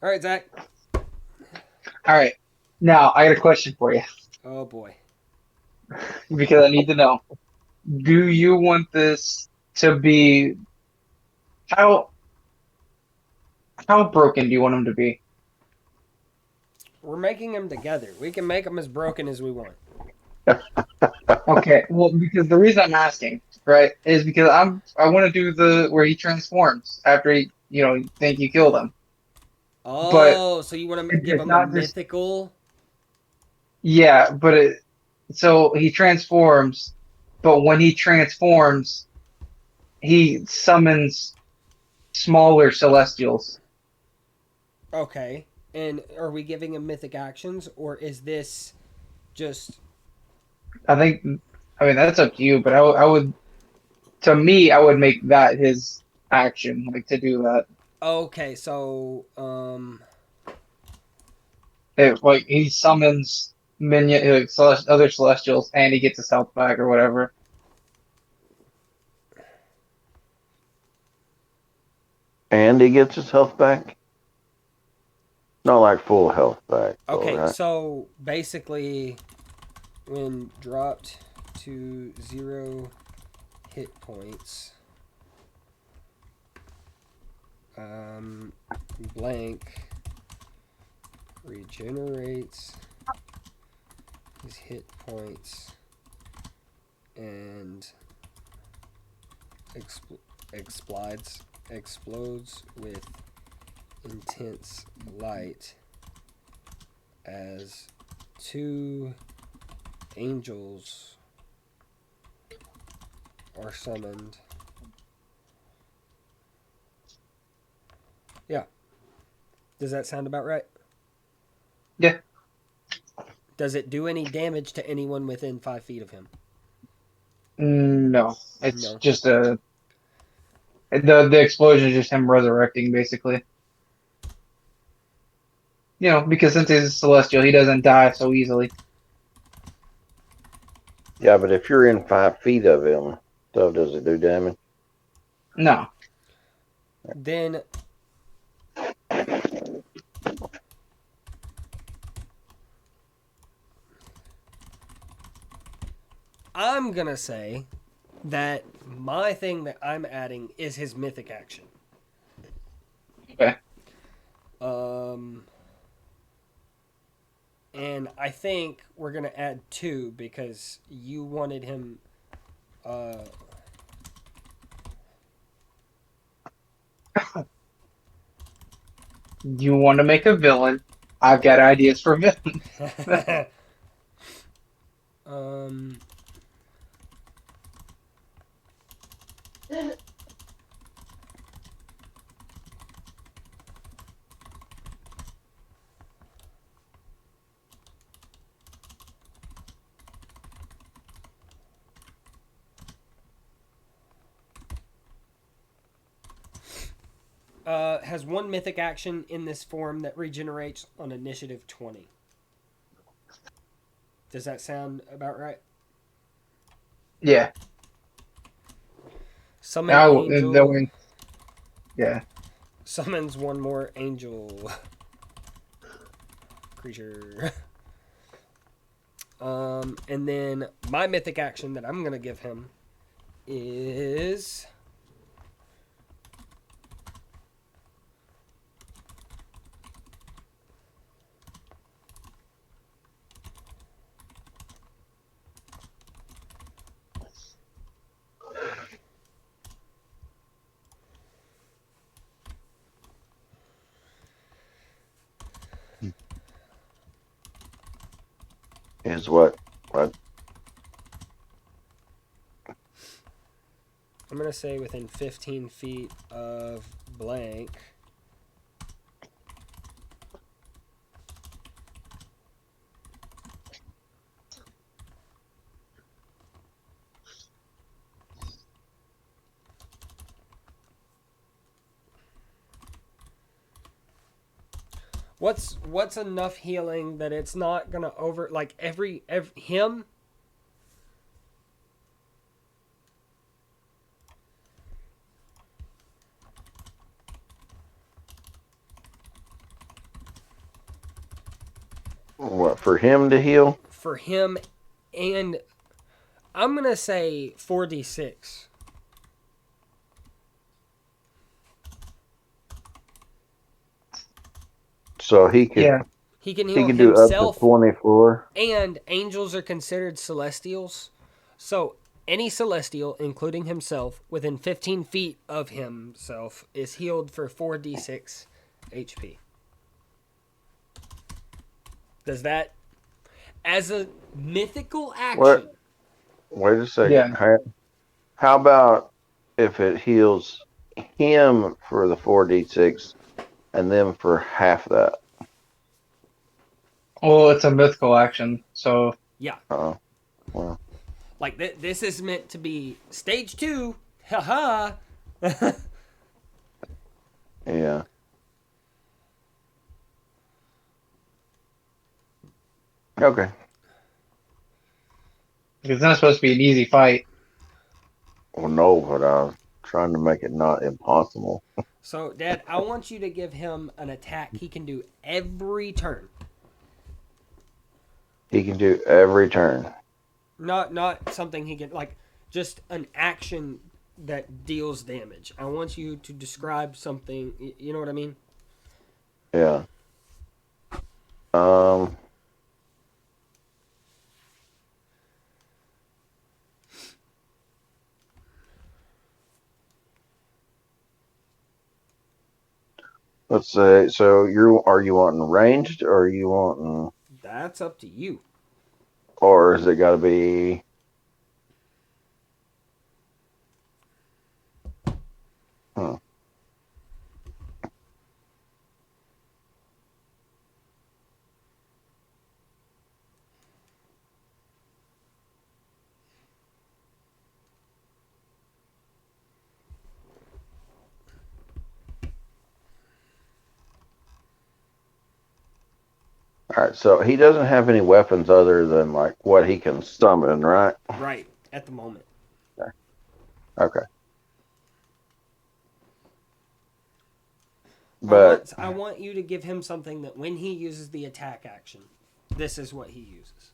All right, Zach. All right. Now I got a question for you Oh boy. because I need to know. Do you want this to be how how broken do you want him to be? We're making them together. We can make them as broken as we want. Okay, well, because the reason I'm asking, right, is because I want to do the where he transforms after he, you think you killed him, but Oh, so you want to give it's them a not just mythical? yeah, but so he transforms, but when he transforms, he summons smaller celestials. Okay. And are we giving him mythic actions, or is this just I think, I mean, that's up to you, but I would, to me, I would make that his action, like to do that. okay? So, Like he summons minion, like other celestials, and he gets his health back or whatever. And he gets his health back. Not like full health back, though, okay. right? So basically, when dropped to 0 hit points, um, blank regenerates his hit points and explodes with intense light as 2 angels are summoned. Yeah. Does that sound about right? Yeah. Does it do any damage to anyone within 5 feet of him? No, it's No. just the explosion is just him resurrecting basically. Because since he's a celestial, he doesn't die so easily. Yeah, but if you're in 5 feet of him, so does it do damage? No. Then I'm going to say that my thing that I'm adding is his mythic action. Okay. Um And I think we're gonna add 2 because you wanted him. Uh, You want to make a villain? I've got ideas for villains. um, has 1 mythic action in this form that regenerates on initiative 20. Does that sound about right? Yeah. Summon Now, angel. yeah. Summons 1 more angel creature. And then my mythic action that I'm gonna give him is Is what? What? I'm gonna say within 15 feet of blank. What's enough healing that it's not gonna over like every him. What for him to heal? For him, and I'm gonna say 4d6. So he could Yeah. He can he heal can do up to himself, 24. and angels are considered celestials. So any celestial, including himself, within 15 feet of himself is healed for 4d6 HP. Does that, as a mythical What? action, Wait a second. Yeah. How about if it heals him for the 4d6 and then for half that? Well, it's a mythical action, so yeah, Oh, well, like this is meant to be stage 2. Haha. Ha. yeah. Okay. it's not supposed to be an easy fight. Well, no, but I was trying to make it not impossible. So, Dad, I want you to give him an attack he can do every turn. He can do every turn. Not something he can like just an action that deals damage. I want you to describe something, you know what I mean? Yeah. Um. Let's say. So are you wanting ranged, or are you wanting, That's up to you. or is it got to be? Hmm. All right. So he doesn't have any weapons other than like what he can summon, right? Right, at the moment. Okay. I But want I want you to give him something that when he uses the attack action, this is what he uses.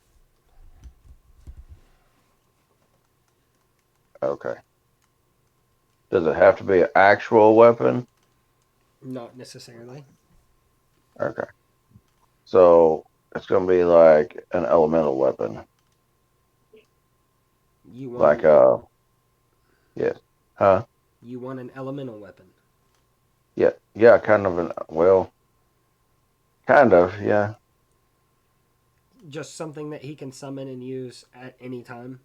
okay. Does it have to be an actual weapon? Not necessarily. Okay. So it's gonna be like an elemental weapon, You like want yeah, huh? you want an elemental weapon. Yeah, yeah, kind of an kind of, yeah, Just something that he can summon and use at any time.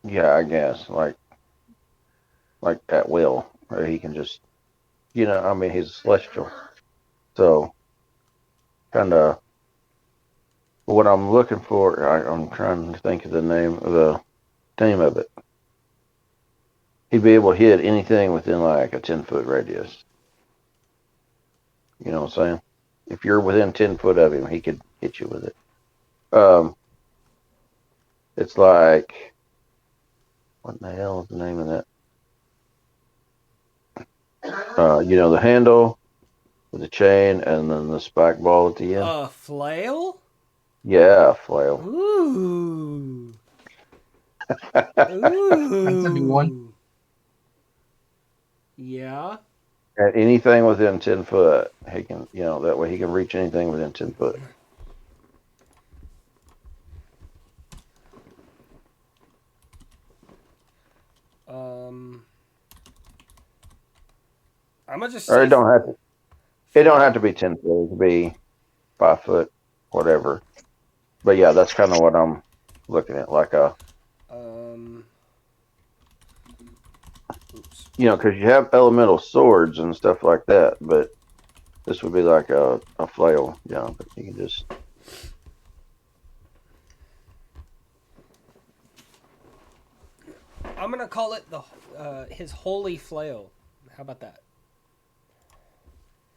yeah, I guess like at will, or he can just, I mean, he's a celestial, so kind of what I'm looking for. I'm trying to think of the name of it. He'd be able to hit anything within like a 10-foot radius. You know what I'm saying? If you're within 10 foot of him, he could hit you with it. Um, it's like what in the hell is the name of that? The handle with the chain and then the spike ball at the end. A flail? Yeah, flail. Ooh. That's a new one. Ooh. Yeah. At anything within 10 foot, he can. That way he can reach anything within 10 foot. Um. I'm gonna just Or say it don't have to. It don't have to be 10 foot. It could be 5 foot, whatever. But yeah, that's kind of what I'm looking at. Like Um. Oops. because you have elemental swords and stuff like that, but this would be like a flail. But you can just. I'm gonna call it his holy flail. How about that?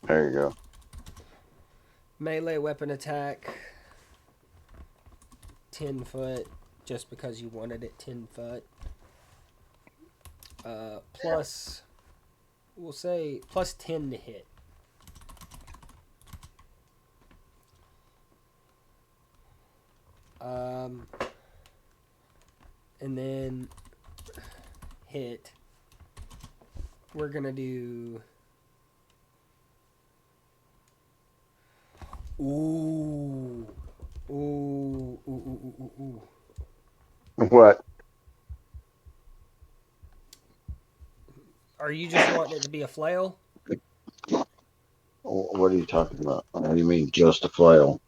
There you go. Melee weapon attack. 10 foot, just because you wanted it 10 foot. Plus, we'll say plus 10 to hit. And then hit. We're gonna do. Ooh. Ooh. Ooh. Ooh. Ooh. Ooh. Ooh. What? Are you just wanting it to be a flail? What are you talking about? What do you mean, just a flail?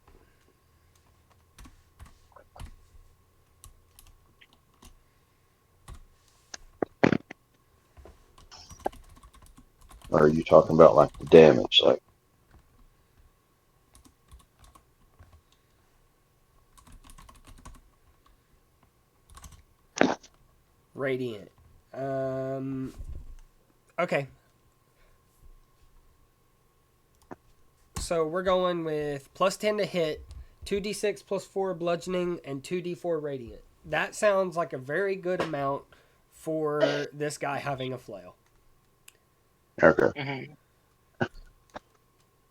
Or are you talking about like the damage? Like, Radiant. Okay. So we're going with plus 10 to hit, 2d6 plus 4 bludgeoning, and 2d4 radiant. That sounds like a very good amount for this guy having a flail. okay. Mm-hmm.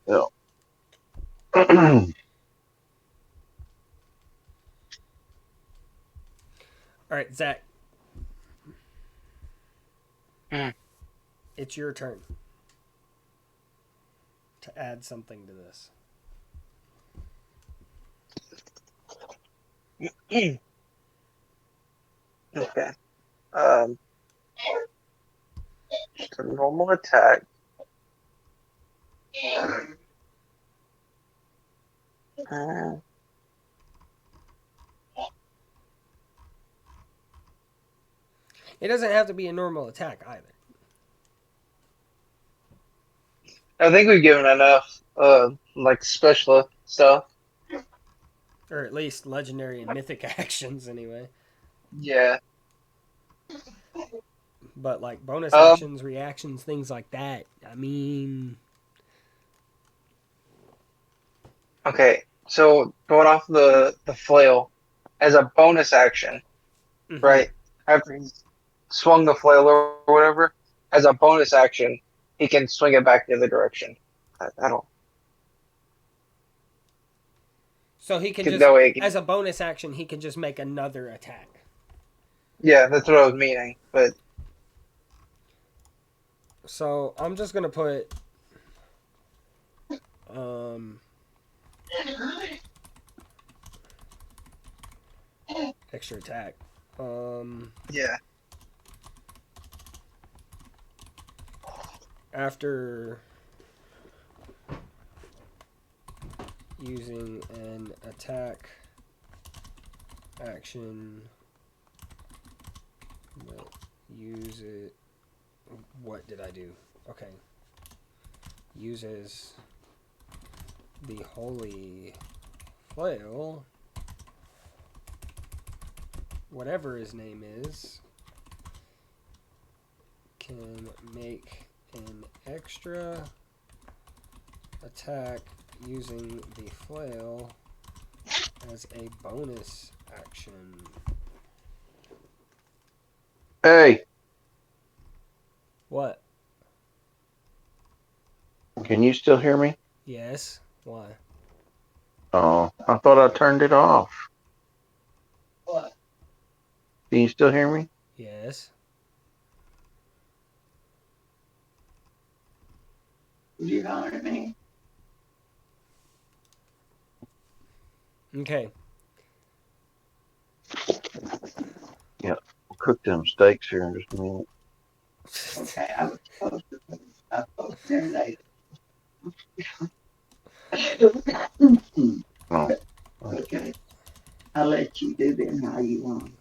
Yeah. All right, Zach. Mm. It's your turn to add something to this. Okay. Just a normal attack. Uh, It doesn't have to be a normal attack either. I think we've given enough, like special stuff. Or at least legendary and mythic actions, anyway. Yeah. But like bonus Um. actions, reactions, things like that. I mean. Okay. So going off the flail as a bonus action, Mm-hmm. right? After he's swung the flail or whatever, as a bonus action, he can swing it back the other direction. I don't. So he can just, That way, as a bonus action, he can just make another attack. yeah, that's what I was meaning. But So I'm just gonna put extra attack. Yeah. After using an attack action that use it. What did I do? Okay. Uses the holy flail, whatever his name is, can make an extra attack using the flail as a bonus action. Hey, What? can you still hear me? Yes. Why? Oh, I thought I turned it off. What? Can you still hear me? Yes. Did you holler at me? Okay. Yeah, we'll cook them steaks here in just a minute. Okay, I was supposed to. I was supposed to marinate it. Oh, Okay. I'll let you do them how you want.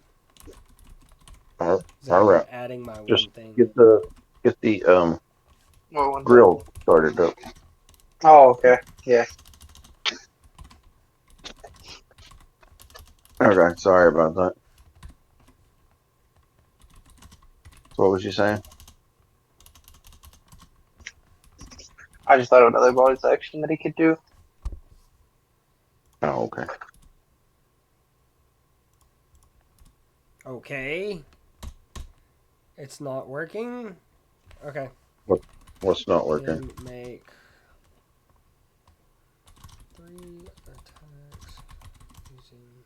all Zach, I'm right. adding my Just one thing. get the What one? grill started up. Oh, okay. Yeah. Okay, sorry about that. So what was you saying? I just thought of another bonus action that he could do. Oh, okay. Okay. It's not working. Okay. What's not working? Can make 3 attacks using.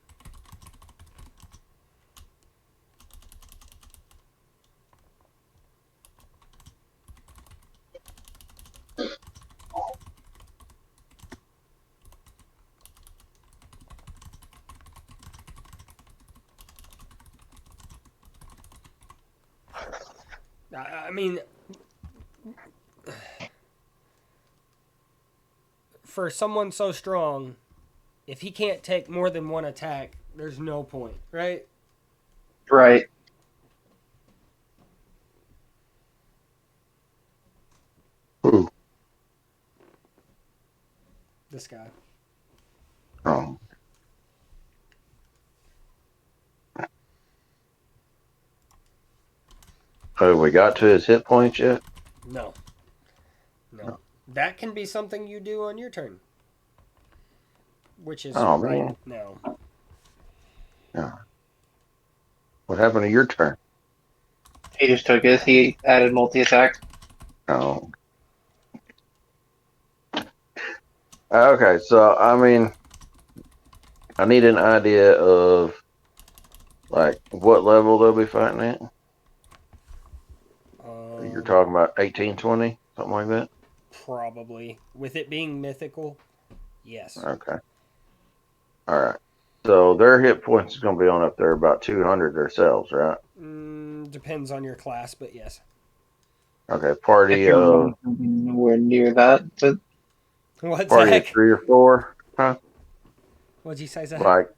I mean, for someone so strong, if he can't take more than one attack, there's no point, right? Right. Ooh. This guy. Oh. Oh, we got to his hit points yet? No. No. That can be something you do on your turn. Which is Oh, right man. now. Yeah. What happened to your turn? He just took his. He added multi attack. Oh. Okay, so I mean, I need an idea of like what level they'll be fighting at. You're talking about 18, 20, something like that. Probably. With it being mythical, yes. Okay. All right. So their hit points is going to be on up there about 200 themselves, right? Depends on your class, but yes. Okay. If you're nowhere near that, but What, Party of Zach? 3 or 4, huh? What'd you say, Zach? Like,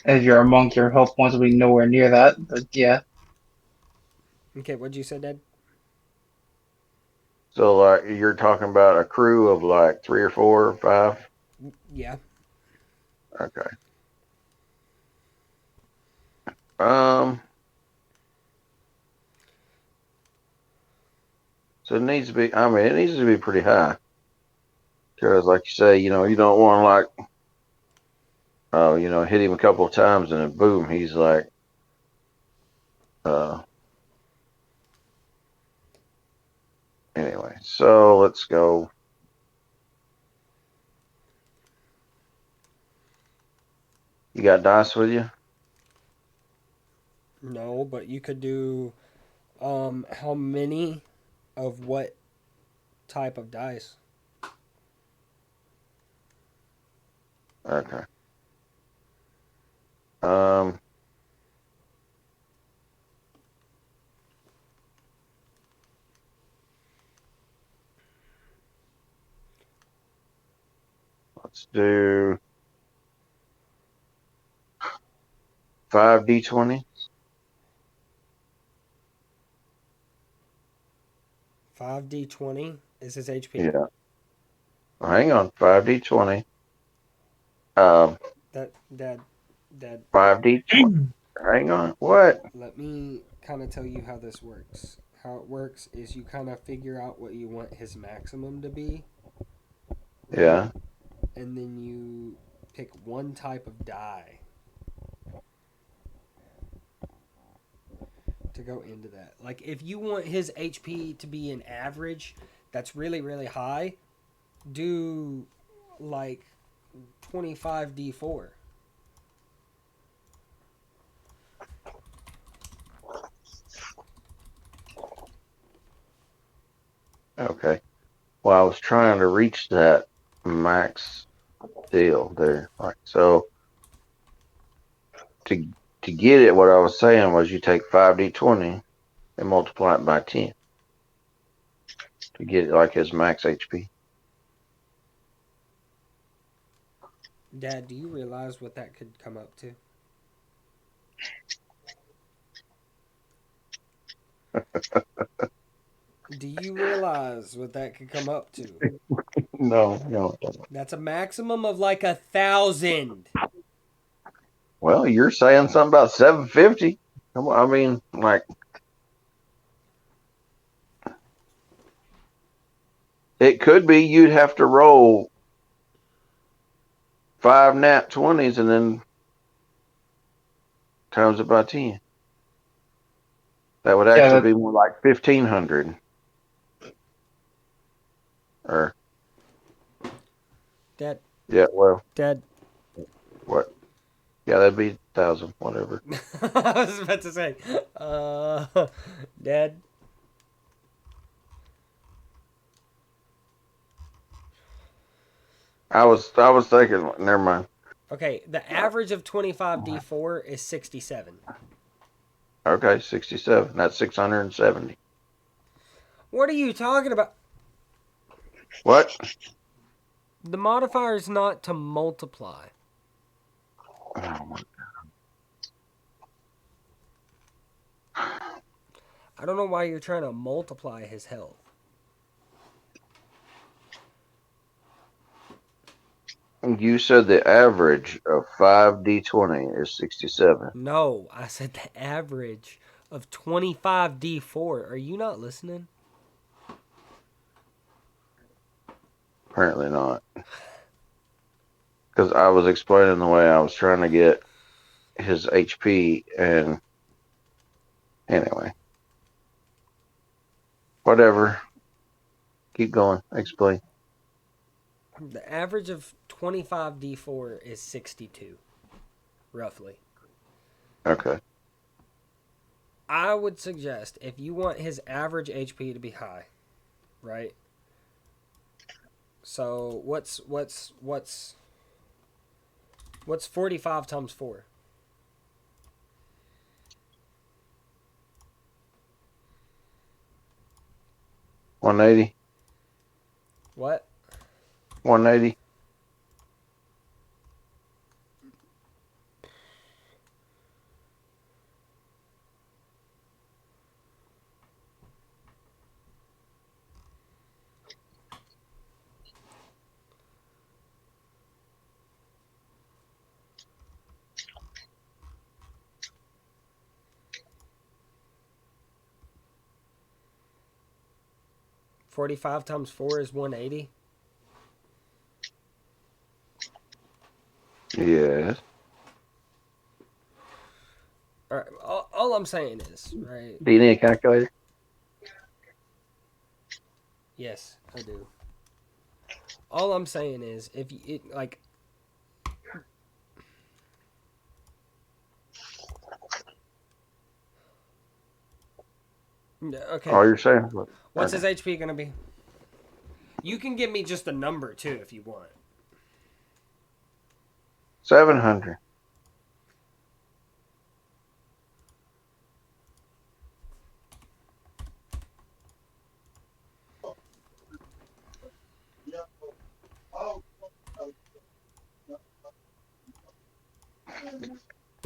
if you're a monk, your health points will be nowhere near that. But yeah. Okay, what'd you say, Dad? so like you're talking about a crew of like 3 or 4 or 5. Yeah. Okay. Um. So it needs to be. I mean, it needs to be pretty high because, like you say, you don't want to like, hit him a couple of times and then boom, he's like, uh. Anyway, so let's go. You got dice with you? No, but you could do how many of what type of dice? Okay. Um, let's do 5d20. 5d20 is his HP. Yeah. Hang on. 5d20. Um, That 5d20. Hang on. What? let me kind of tell you how this works. How it works is you kind of figure out what you want his maximum to be, right? Yeah. And then you pick one type of die to go into that. Like if you want his HP to be an average that's really really high, do like 25d4. Okay. Well, I was trying to reach that max deal there. Right. So to to get it, what I was saying was you take 5d20 and multiply it by 10 to get it like his max HP. Dad, do you realize what that could come up to? Do you realize what that could come up to? No, no. That's a maximum of like 1,000. Well, you're saying something about 750. Come on, I mean, like it could be you'd have to roll 5 nat 20s and then times it by 10. That would Yeah, actually that, be more like 1,500. Or Dad, yeah, well, Dad. what? Yeah, that'd be 1,000, whatever. I was about to say, Dad. I was thinking. Never mind. Okay, the average of 25d4 is 67. Okay, 67. That's 670. What are you talking about? What? The modifier is not to multiply. Oh, I don't know why you're trying to multiply his health. you said the average of 5d20 is 67. No, I said the average of 25d4. Are you not listening? Apparently not. Because I was explaining the way I was trying to get his HP, and anyway, whatever. Keep going. Explain. The average of 25d4 is 62, roughly. Okay. I would suggest if you want his average HP to be high, right? So what's 45 times 4? 180. What? 180. $45 times 4 is 180. Yes. All right. All I'm saying is, right? Do you need a calculator? Yes, I do. All I'm saying is, if you like, okay, Oh, you're saying what's okay. his HP gonna be? You can give me just a number too if you want. 700.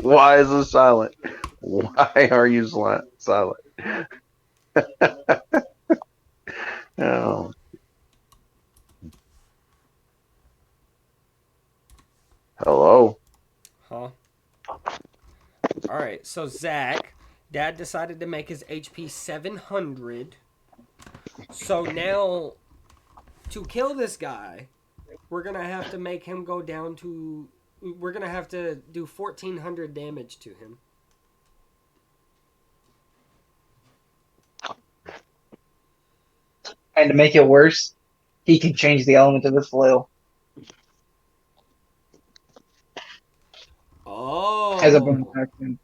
Why is it silent? Why are you silent? Oh. Hello. Huh? All right. So Zach, Dad decided to make his HP 700. So now, to kill this guy, we're gonna have to make him go down to. We're gonna have to do 1400 damage to him. And to make it worse, he can change the element of the flail as a bonus Oh. action.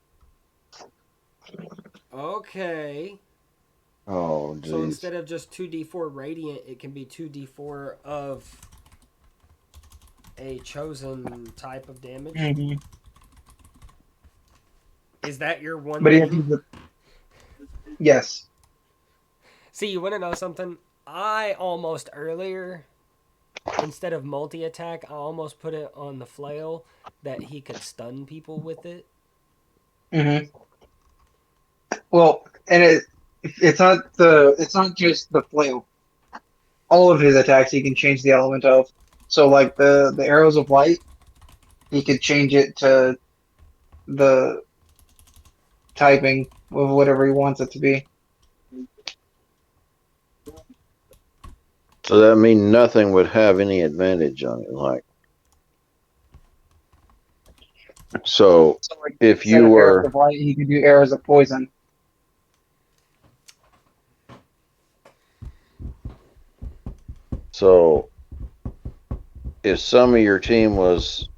Okay. Oh, So jeez. instead of just 2d4 radiant, it can be 2d4 of a chosen type of damage. Mm-hmm. Is that your one But thing? yes. See, you want to know something? I almost earlier, instead of multi attack, I almost put it on the flail that he could stun people with it. Mm-hmm. Well, and it's not just the flail. All of his attacks he can change the element of. So like the arrows of light, he could change it to the typing of whatever he wants it to be. So that means nothing would have any advantage on it. Like, so So like if instead you of arrows were, of light, he could do arrows of poison. so if some of your team was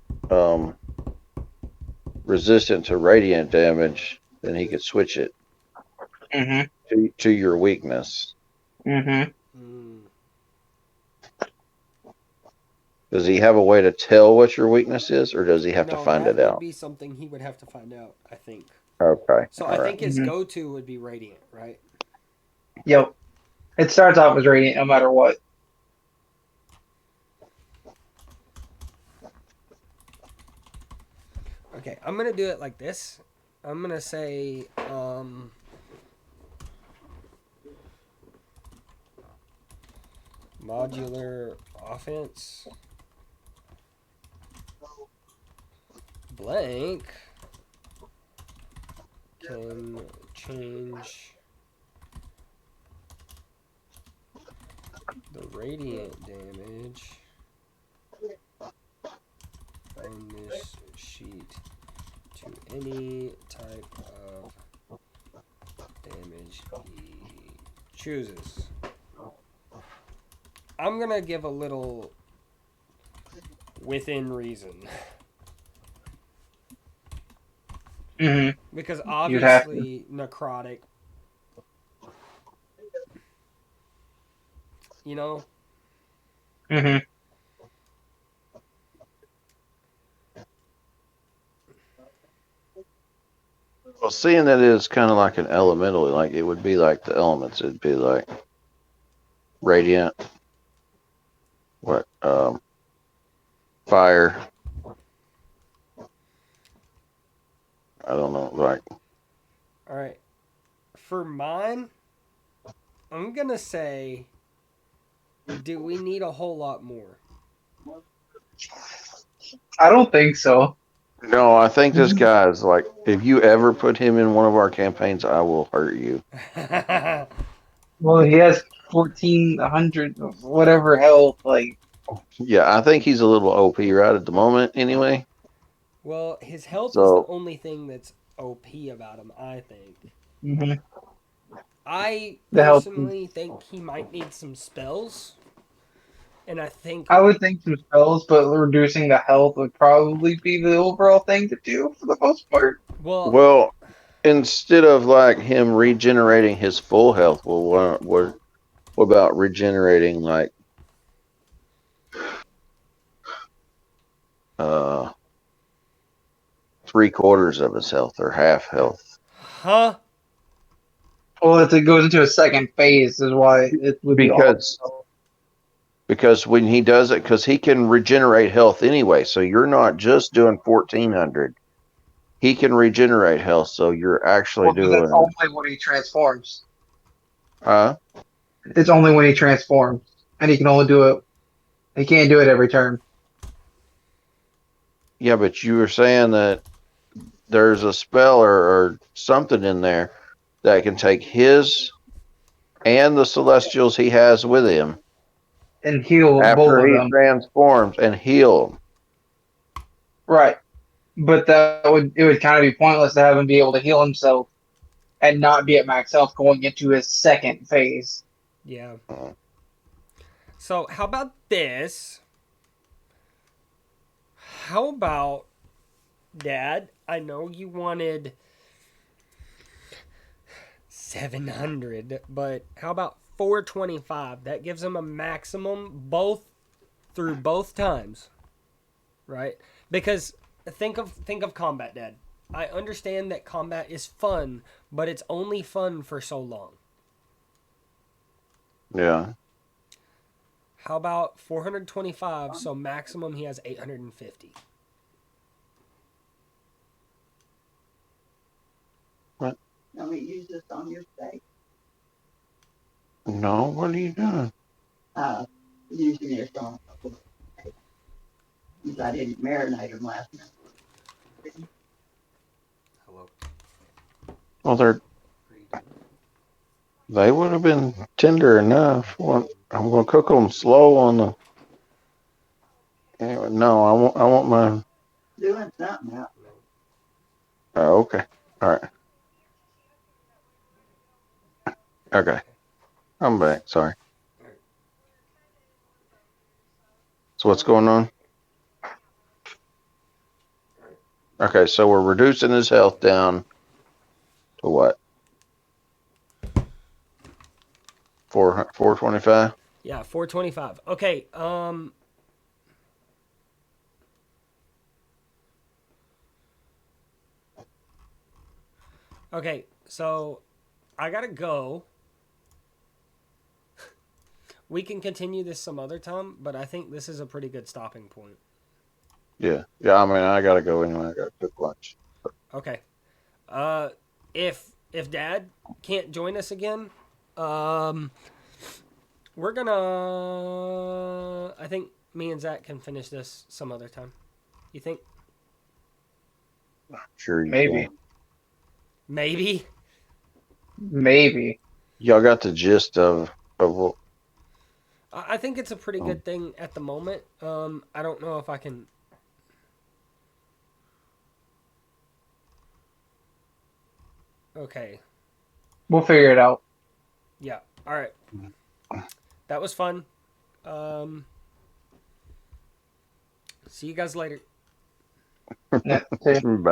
resistant to radiant damage, then he could switch it Mm-hmm. to your weakness. Mm-hmm. Hmm. Does he have a way to tell what your weakness is, or does he have to No, find that it would out? be something he would have to find out, I think. Okay, So all I right. think his Mhm. go to would be radiant, right? Yep. It starts off as radiant no matter what. Okay, I'm gonna do it like this. I'm gonna say, modular offense blank can change the radiant damage on this sheet to any type of damage he chooses. I'm gonna give a little within reason Mm-hmm. because You'd have to. obviously necrotic, you know. Mm-hmm. Well, seeing that it is kind of like an elemental, like it would be like the elements. It'd be like radiant, what, fire. I don't know, like All right, for mine, I'm gonna say, do we need a whole lot more? I don't think so. no. I think this guy is like, if you ever put him in one of our campaigns, I will hurt you. Well, he has 1,400 whatever health. Like, Yeah, I think he's a little OP right at the moment, anyway. Well, his health is the So only thing that's OP about him, I think. mhm. I The health. personally think he might need some spells. And I think, I would think some spells, but reducing the health would probably be the overall thing to do for the most part. well, well, instead of like him regenerating his full health, well, what about regenerating like uh 3/4 of his health or half health? huh? Well, if it goes into a second phase, is why it would be Because when he does it, because he can regenerate health anyway, so you're not just doing 1,400. he can regenerate health. So you're actually Well, but that's doing. only when he transforms. Uh, It's only when he transforms, and he can only do it. He can't do it every turn. yeah, but you were saying that there's a spell or something in there that can take his and the celestials he has with him And heal both after of he them. transforms and heal him. Right. But it would kind of be pointless to have him be able to heal himself and not be at max health going into his second phase. Yeah. Oh. So how about this? How about, Dad? I know you wanted 700, but how about 425? That gives him a maximum both through both times, right? Because think of combat, Dad. I understand that combat is fun, but it's only fun for so long. Yeah. How about 425? So maximum he has 850. What? Let me use this on your steak. No, what are you doing? Using this on. I didn't marinate them last night. Hello. Well, they would have been tender enough. Well, I'm going to cook them slow on the. Anyway, no, I want my. Doing something out. Oh, okay. All right. Okay. I'm back. Sorry. So what's going on? Okay, so we're reducing his health down to what? 425. Yeah, 425. Okay, okay, so I gotta go. We can continue this some other time, but I think this is a pretty good stopping point. Yeah. Yeah. I mean, I gotta go anyway. I gotta cook lunch. Okay. Uh, if Dad can't join us again, um, we're gonna. I think me and Zach can finish this some other time. You think? Sure you Maybe. can. Maybe. Maybe. Y'all got the gist of what. I think it's a pretty good thing at the moment. I don't know if I can. Okay. We'll figure it out. Yeah. All right. That was fun. See you guys later. Yeah, see. Bye.